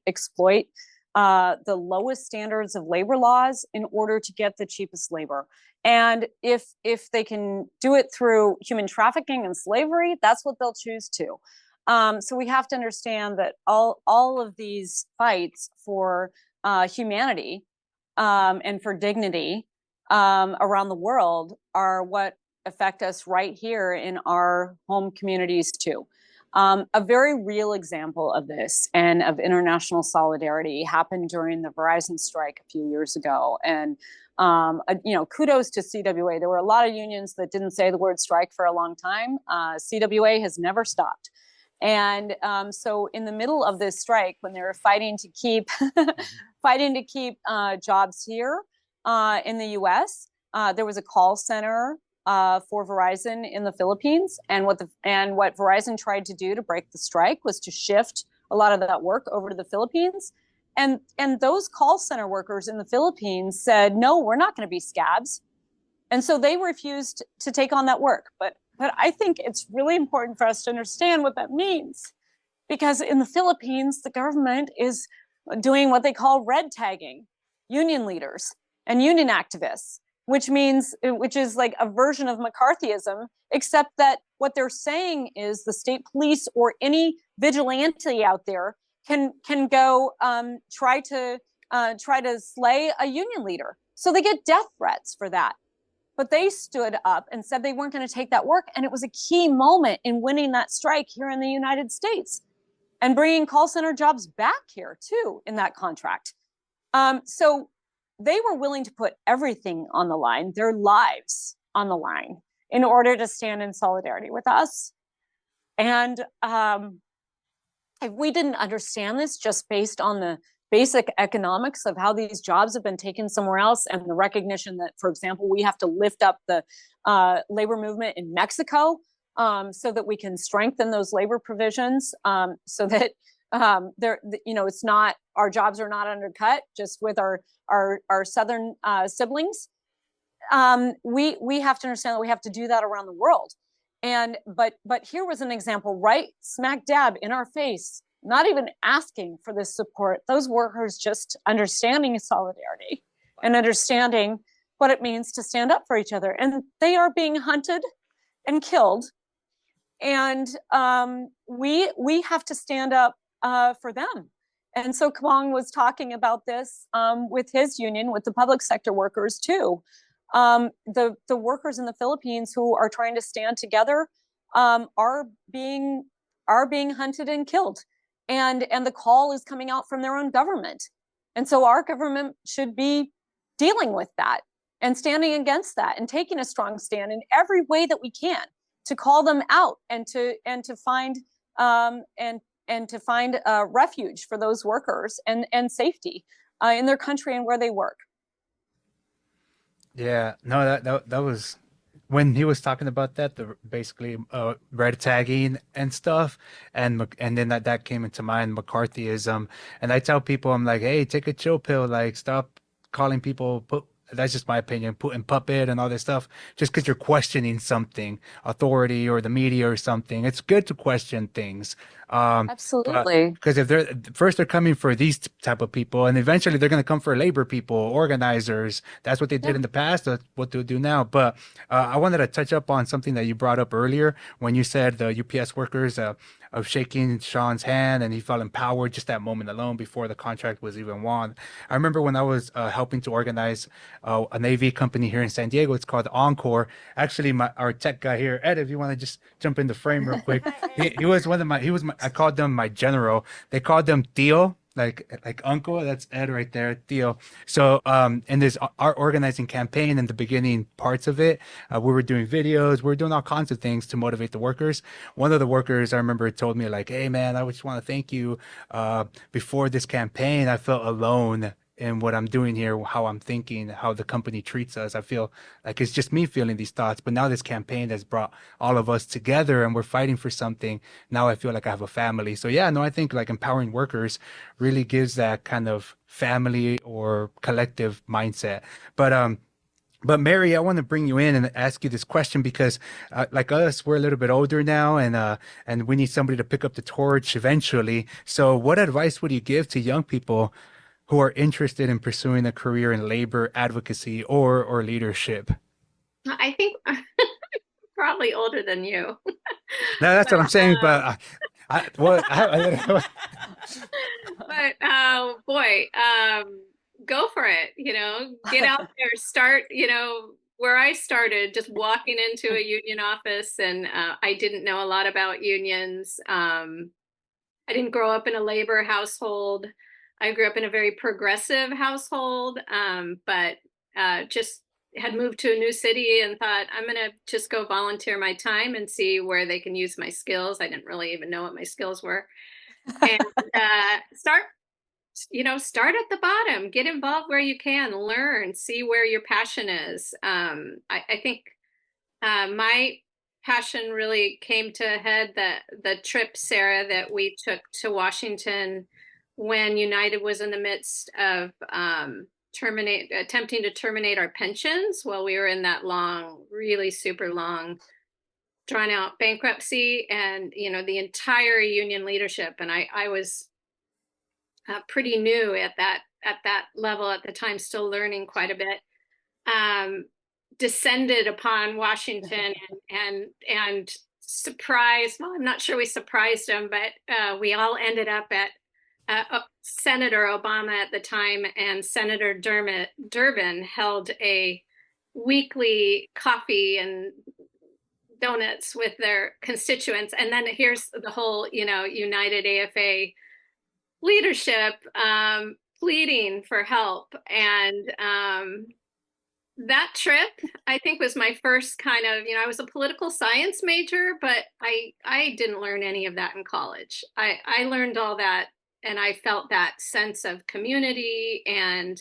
the lowest standards of labor laws in order to get the cheapest labor. And if they can do it through human trafficking and slavery, that's what they'll choose to. So we have to understand that all of these fights for humanity and for dignity around the world are what affect us right here in our home communities too. A very real example of this and of international solidarity happened during the Verizon strike a few years ago. And kudos to CWA. There were a lot of unions that didn't say the word strike for a long time. CWA has never stopped. And so in the middle of this strike, when they were fighting to keep jobs here in the US, there was a call center for Verizon in the Philippines. And what Verizon tried to do to break the strike was to shift a lot of that work over to the Philippines. And those call center workers in the Philippines said, no, we're not going to be scabs. And so they refused to take on that work. But I think it's really important for us to understand what that means, because in the Philippines, the government is doing what they call red tagging union leaders and union activists, which is like a version of McCarthyism, except that what they're saying is the state police or any vigilante out there can go try to slay a union leader. So they get death threats for that. But they stood up and said they weren't going to take that work. And it was a key moment in winning that strike here in the United States and bringing call center jobs back here too in that contract. So they were willing to put everything on the line, their lives on the line, in order to stand in solidarity with us. And if we didn't understand this just based on the basic economics of how these jobs have been taken somewhere else, and the recognition that, for example, we have to lift up the labor movement in Mexico so that we can strengthen those labor provisions, so that it's not, our jobs are not undercut just with our southern siblings. We have to understand that we have to do that around the world. But here was an example right smack dab in our face, not even asking for this support. Those workers just understanding solidarity and understanding what it means to stand up for each other. And they are being hunted and killed. And we have to stand up for them. And so Kwong was talking about this with his union, with the public sector workers too. The workers in the Philippines who are trying to stand together are being hunted and killed. And the call is coming out from their own government. And so our government should be dealing with that and standing against that and taking a strong stand in every way that we can to call them out and to find refuge for those workers and safety in their country and where they work. Yeah, no, that was when he was talking about that, the basically red tagging and stuff, and then that came into mind, McCarthyism. And I tell people, I'm like, hey, take a chill pill, like stop calling people put. That's just my opinion, Putin puppet and all this stuff. Just because you're questioning something, authority or the media or something, it's good to question things. But Absolutely. because if they're first they're coming for these type of people, and eventually they're going to come for labor people, organizers. That's what they did Yeah. in the past. That's what they'll do now. But I wanted to touch up on something that you brought up earlier when you said the UPS workers of shaking Sean's hand and he felt empowered just that moment alone before the contract was even won. I remember when I was helping to organize an AV company here in San Diego. It's called Encore. Actually, our tech guy here, Ed, if you want to just jump in the frame real quick, he was one of my I called them my general. They called them Theo. Like uncle, that's Ed right there, Theo. So in this art organizing campaign in the beginning parts of it, we were doing videos, we were doing all kinds of things to motivate the workers. One of the workers I remember told me like, "Hey man, I just want to thank you. Before this campaign, I felt alone in what I'm doing here, how I'm thinking, how the company treats us. I feel like it's just me feeling these thoughts. But now this campaign has brought all of us together and we're fighting for something. Now I feel like I have a family. So yeah, no, I think like empowering workers really gives that kind of family or collective mindset. But Mary, I want to bring you in and ask you this question because, like us, we're a little bit older now, and we need somebody to pick up the torch eventually. So, what advice would you give to young people who are interested in pursuing a career in labor advocacy or leadership? I think probably older than you. No, that's But what I'm saying. But boy, go for it. Get out there, start. Where I started, just walking into a union office, and I didn't know a lot about unions. I didn't grow up in a labor household. I grew up in a very progressive household, but just had moved to a new city and thought, I'm going to just go volunteer my time and see where they can use my skills. I didn't really even know what my skills were. And start at the bottom, get involved where you can, learn, see where your passion is. I think my passion really came to a head that the trip, Sarah, that we took to Washington when United was in the midst of attempting to terminate our pensions while we were in that long, really super long, drawn out bankruptcy, and the entire union leadership. And I was pretty new at that level at the time, still learning quite a bit. Descended upon Washington and surprised. Well, I'm not sure we surprised them, but we all ended up at Senator Obama at the time and Senator Durbin held a weekly coffee and donuts with their constituents. And then here's the whole, United AFA leadership pleading for help. And that trip, I think, was my first kind of, I was a political science major, but I didn't learn any of that in college. I learned all that, and I felt that sense of community and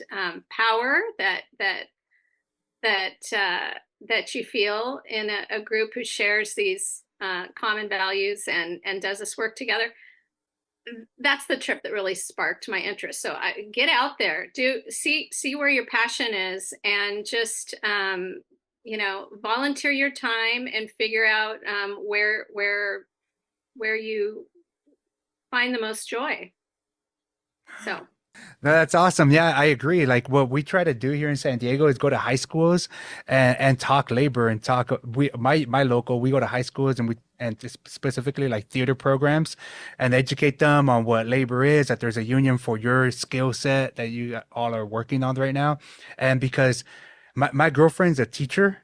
power that you feel in a group who shares these common values and does this work together. That's the trip that really sparked my interest. So get out there, see where your passion is, and just volunteer your time and figure out where you find the most joy. So No, that's awesome. Yeah, I agree. Like what we try to do here in San Diego is go to high schools and talk labor and talk my local, we go to high schools and specifically like theater programs and educate them on what labor is, that there's a union for your skill set that you all are working on right now. And because my girlfriend's a teacher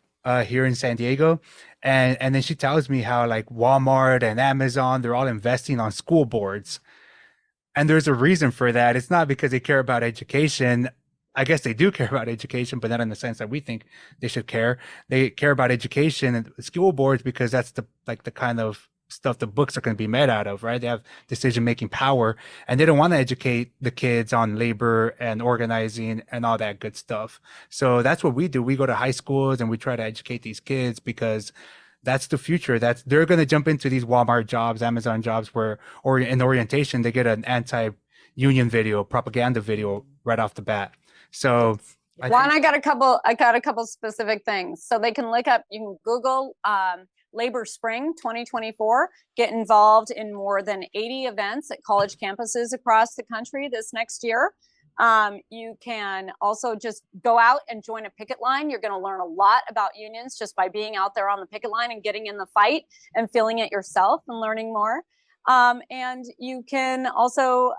here in San Diego, and then she tells me how like Walmart and Amazon, they're all investing on school boards. And there's a reason for that. It's not because they care about education. I guess they do care about education, but not in the sense that we think they should care. They care about education and school boards because that's the kind of stuff the books are going to be made out of, right? They have decision-making power, and they don't want to educate the kids on labor and organizing and all that good stuff. So that's what we do. We go to high schools and we try to educate these kids because that's the future. That's they're going to jump into these Walmart jobs, Amazon jobs, where or in orientation they get an anti-union video, propaganda video right off the bat. So Yes. I Juan, think, I got a couple specific things. So they can look up, you can Google Labor Spring 2024, get involved in more than 80 events at college campuses across the country this next year. You can also just go out and join a picket line. You're going to learn a lot about unions just by being out there on the picket line and getting in the fight and feeling it yourself and learning more. And you can also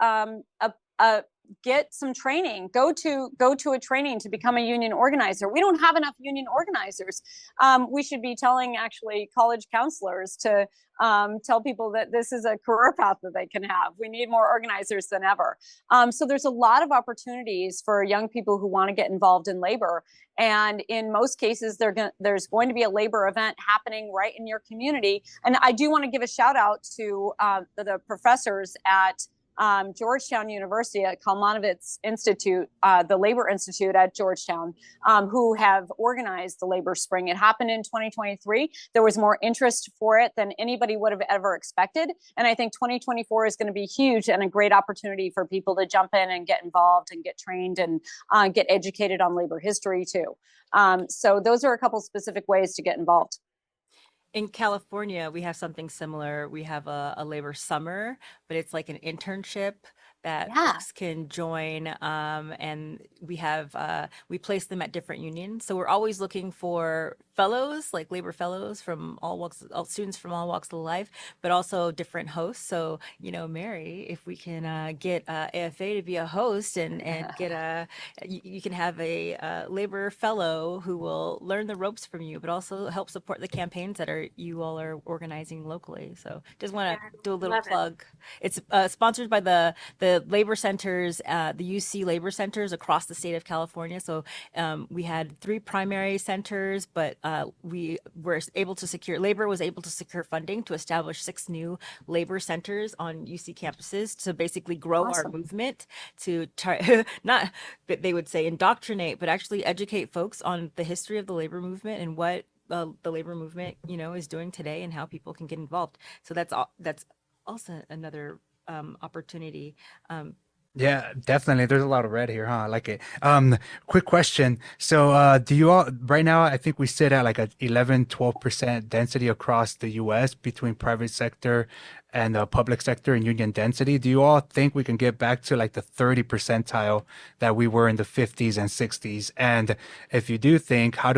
get some training, go to a training to become a union organizer. We don't have enough union organizers. We should be telling actually college counselors to tell people that this is a career path that they can have. We need more organizers than ever. So there's a lot of opportunities for young people who want to get involved in labor. And in most cases, there's going to be a labor event happening right in your community. And I do want to give a shout out to the professors at Georgetown University at Kalmanovitz Institute, the Labor Institute at Georgetown, who have organized the Labor Spring. It happened in 2023. There was more interest for it than anybody would have ever expected. And I think 2024 is going to be huge and a great opportunity for people to jump in and get involved and get trained and get educated on labor history too. So those are a couple specific ways to get involved. In California, we have something similar. We have a labor summer, but it's like an internship that Yeah. folks can join. And we place them at different unions. So we're always looking for fellows, like labor fellows from all students from all walks of life, but also different hosts. So, Mary, if we can get AFA to be a host and get you can have a labor fellow who will learn the ropes from you, but also help support the campaigns that you all are organizing locally. So just want to do a little plug. It's sponsored by the labor centers, the UC labor centers across the state of California. So we had 3 primary centers, but labor was able to secure funding to establish 6 new labor centers on UC campuses to basically grow our movement, to try not that they would say indoctrinate, but actually educate folks on the history of the labor movement and what the labor movement, is doing today and how people can get involved. So that's also another opportunity. yeah, definitely. There's a lot of red here, huh? I like it. Quick question. So, do you all, right now, I think we sit at like a 11-12% density across the US between private sector and public sector and union density. Do you all think we can get back to like the 30 percentile that we were in the 50s and 60s? And if you do think, how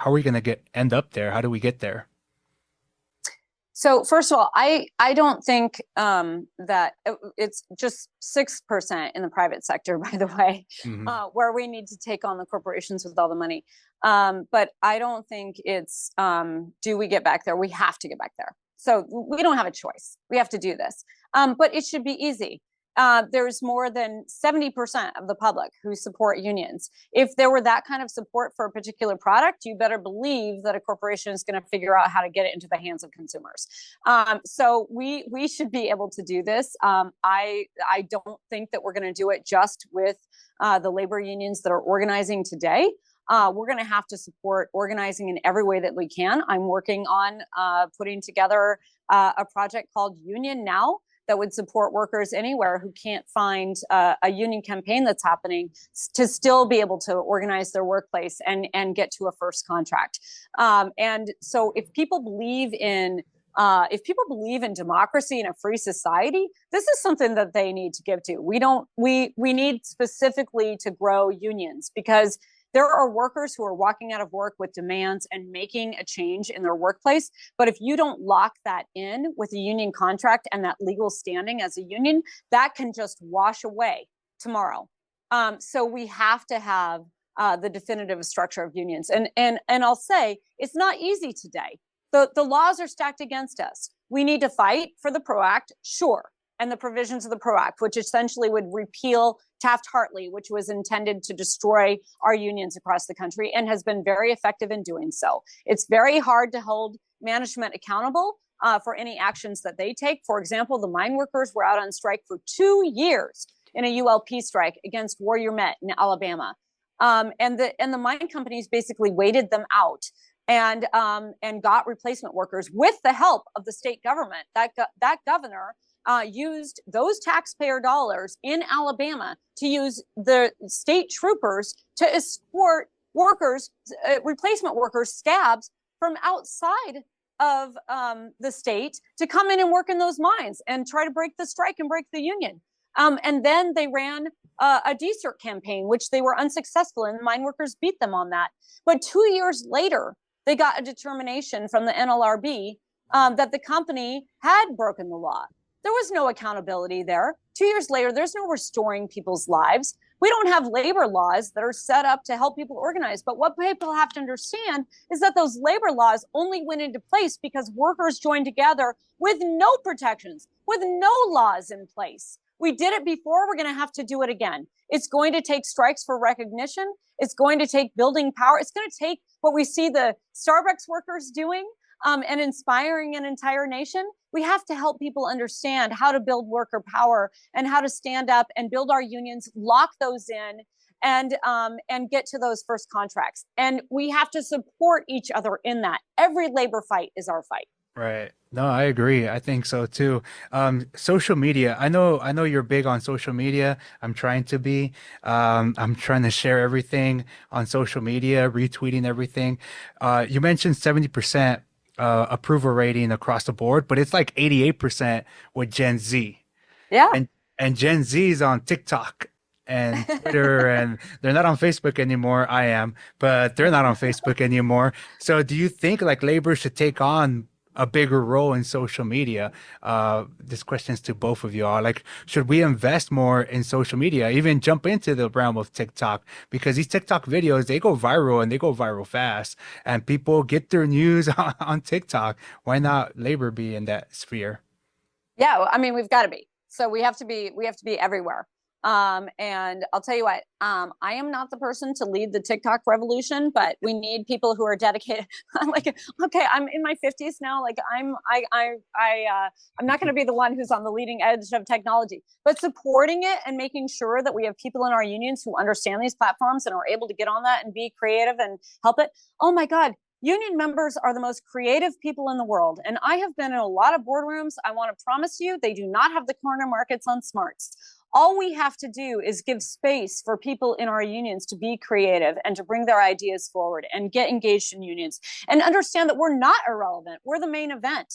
are we going to end up there? How do we get there? So first of all, I don't think that it's just 6% in the private sector, by the way, where we need to take on the corporations with all the money. But I don't think it's, do we get back there? We have to get back there. So we don't have a choice. We have to do this. But it should be easy. There's more than 70% of the public who support unions. If there were that kind of support for a particular product, you better believe that a corporation is going to figure out how to get it into the hands of consumers. So we should be able to do this. I don't think that we're going to do it just with the labor unions that are organizing today. We're going to have to support organizing in every way that we can. I'm working on putting together a project called Union Now, that would support workers anywhere who can't find a union campaign that's happening to still be able to organize their workplace and get to a first contract. And so if people believe in democracy and a free society, this is something that they need to give to. We need specifically to grow unions, because there are workers who are walking out of work with demands and making a change in their workplace. But if you don't lock that in with a union contract and that legal standing as a union, that can just wash away tomorrow. So we have to have the definitive structure of unions. And I'll say, it's not easy today. The laws are stacked against us. We need to fight for the PRO Act, sure, and the provisions of the PRO Act, which essentially would repeal Taft-Hartley, which was intended to destroy our unions across the country and has been very effective in doing so. It's very hard to hold management accountable for any actions that they take. For example, the mine workers were out on strike for 2 years in a ULP strike against Warrior Met in Alabama. And the mine companies basically waited them out and got replacement workers with the help of the state government. That governor used those taxpayer dollars in Alabama to use the state troopers to escort workers, replacement workers, scabs from outside of the state to come in and work in those mines and try to break the strike and break the union. And then they ran a desert campaign, which they were unsuccessful in. Mine workers beat them on that. But 2 years later, they got a determination from the NLRB that the company had broken the law. There was no accountability there. 2 years later, there's no restoring people's lives. We don't have labor laws that are set up to help people organize. But what people have to understand is that those labor laws only went into place because workers joined together with no protections, with no laws in place. We did it before. We're going to have to do it again. It's going to take strikes for recognition. It's going to take building power. It's going to take what we see the Starbucks workers doing and inspiring an entire nation. We have to help people understand how to build worker power and how to stand up and build our unions, lock those in, and get to those first contracts. And we have to support each other in that. Every labor fight is our fight. Right. No, I agree. I think so too. Social media. I know you're big on social media. I'm trying to be. I'm trying to share everything on social media, retweeting everything. You mentioned 70% approval rating across the board, but it's like 88% with Gen Z. Yeah. And Gen Z is on TikTok and Twitter, and they're not on Facebook anymore. I am, but they're not on Facebook anymore. So do you think like labor should take on a bigger role in social media? This question is to both of you all. Like, should we invest more in social media, even jump into the realm of TikTok? Because these TikTok videos, they go viral and they go viral fast, and people get their news on TikTok. Why not labor be in that sphere? Yeah, I mean, we've got to be. So we have to be everywhere. And I'll tell you what, I am not the person to lead the TikTok revolution, but we need people who are dedicated. I'm like, okay, I'm in my 50s now. Like I'm not going to be the one who's on the leading edge of technology, but supporting it and making sure that we have people in our unions who understand these platforms and are able to get on that and be creative and help it. Oh my God. Union members are the most creative people in the world. And I have been in a lot of boardrooms. I want to promise you, they do not have the corner markets on smarts. All we have to do is give space for people in our unions to be creative and to bring their ideas forward and get engaged in unions and understand that we're not irrelevant. We're the main event.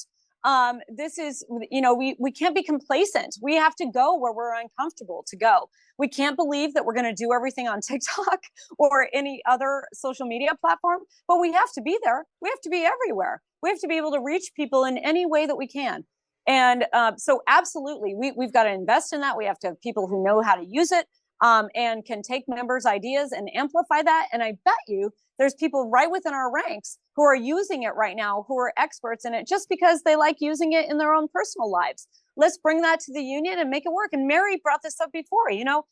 This is, we can't be complacent. We have to go where we're uncomfortable to go. We can't believe that we're going to do everything on TikTok or any other social media platform, but we have to be there. We have to be everywhere. We have to be able to reach people in any way that we can. And so absolutely, we've got to invest in that. We have to have people who know how to use it and can take members' ideas and amplify that. And I bet you there's people right within our ranks who are using it right now, who are experts in it just because they like using it in their own personal lives. Let's bring that to the union and make it work. And Mary brought this up before, you don't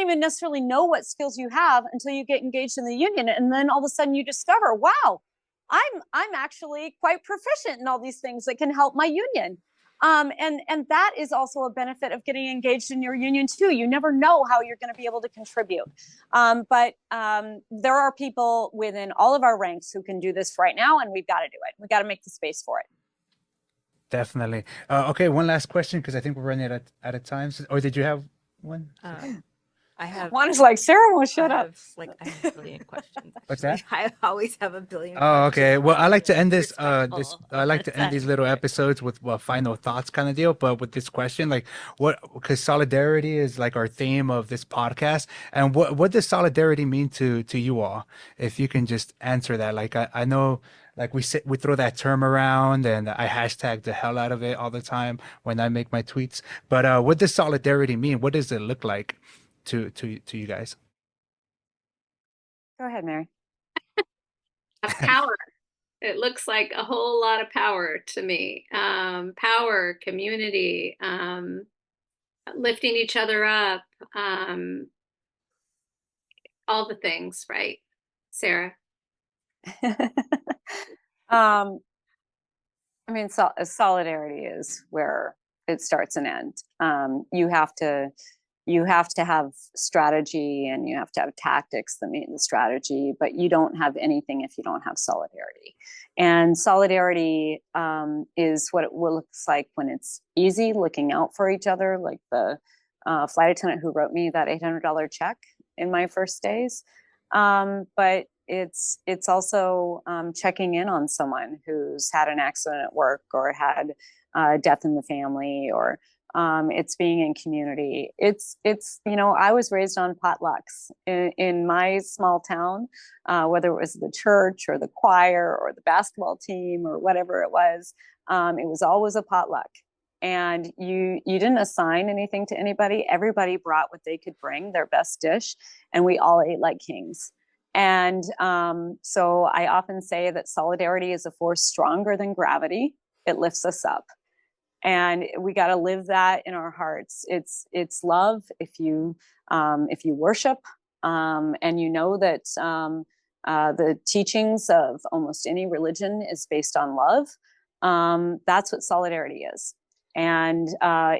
even necessarily know what skills you have until you get engaged in the union. And then all of a sudden you discover, wow, I'm actually quite proficient in all these things that can help my union. And that is also a benefit of getting engaged in your union too. You never know how you're going to be able to contribute. But there are people within all of our ranks who can do this right now, and we've got to do it. We've got to make the space for it. Definitely. Okay, one last question, because I think we're running out of time. Or did you have one? I have one is like, Sarah won't shut up. I have a billion questions. What's that? I always have a billion. Oh, okay. Well, I like to end this. I like to end these these little episodes with final thoughts kind of deal. But with this question, like, because solidarity is like our theme of this podcast, and what does solidarity mean to you all? If you can just answer that. Like, I know. Like we throw that term around, and I hashtag the hell out of it all the time when I make my tweets. But what does solidarity mean? What does it look like to you guys? Go ahead, Mary. Power. It looks like a whole lot of power to me. Power, community, lifting each other up, all the things, right, Sarah? I mean, solidarity is where it starts and ends. You have to have strategy and you have to have tactics that meet the strategy, but you don't have anything if you don't have solidarity. And solidarity is what it looks like when it's easy, looking out for each other, like the flight attendant who wrote me that $800 check in my first days. But it's also checking in on someone who's had an accident at work or had death in the family, or it's being in community. It's I was raised on potlucks in my small town, whether it was the church or the choir or the basketball team or whatever it was always a potluck. And you didn't assign anything to anybody. Everybody brought what they could bring, their best dish, and we all ate like kings. And so I often say that solidarity is a force stronger than gravity. It lifts us up. And we got to live that in our hearts. It's love. If you worship, and you know that the teachings of almost any religion is based on love, that's what solidarity is. And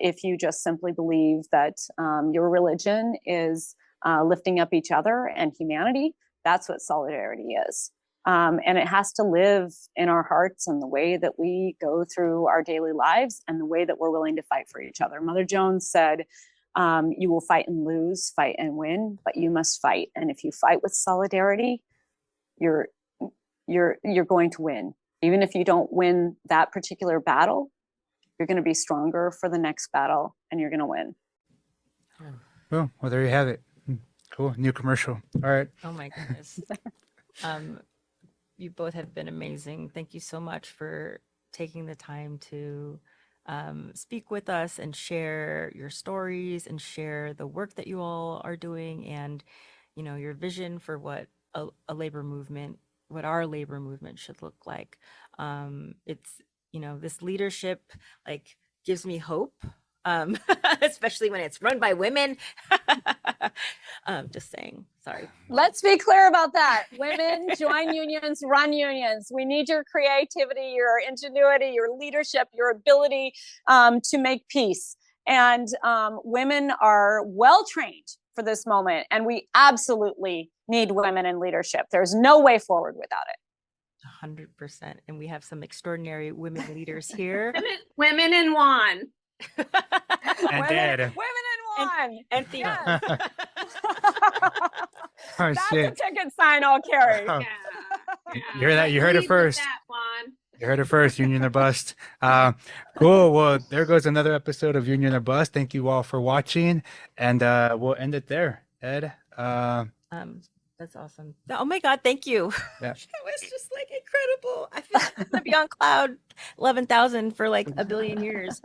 if you just simply believe that your religion is lifting up each other and humanity, that's what solidarity is. And it has to live in our hearts and the way that we go through our daily lives and the way that we're willing to fight for each other. Mother Jones said, you will fight and lose, fight and win, but you must fight. And if you fight with solidarity, you're going to win. Even if you don't win that particular battle, you're going to be stronger for the next battle and you're going to win. Well, there you have it. Cool. New commercial. All right. Oh my goodness. You both have been amazing. Thank you so much for taking the time to speak with us and share your stories and share the work that you all are doing, and your vision for what a labor movement, what our labor movement should look like. It's this leadership gives me hope, especially when it's run by women. Just saying. Sorry. Let's be clear about that. Women, join unions, run unions. We need your creativity, your ingenuity, your leadership, your ability to make peace. And women are well trained for this moment. And we absolutely need women in leadership. There's no way forward without it. 100%. And we have some extraordinary women leaders here. Women in one. And women in one. And Theo. Yes. Oh, That's shit. a ticket sign I'll carry. Oh. Yeah. You hear that? You heard it Lead with first. that, Juan. You heard it first, Union or Bust. Cool. Well, there goes another episode of Union or Bust. Thank you all for watching, and we'll end it there. Ed? That's awesome. Oh my God, thank you. Yeah. It was just incredible. I feel like I'm gonna be on cloud 11,000 for a billion years.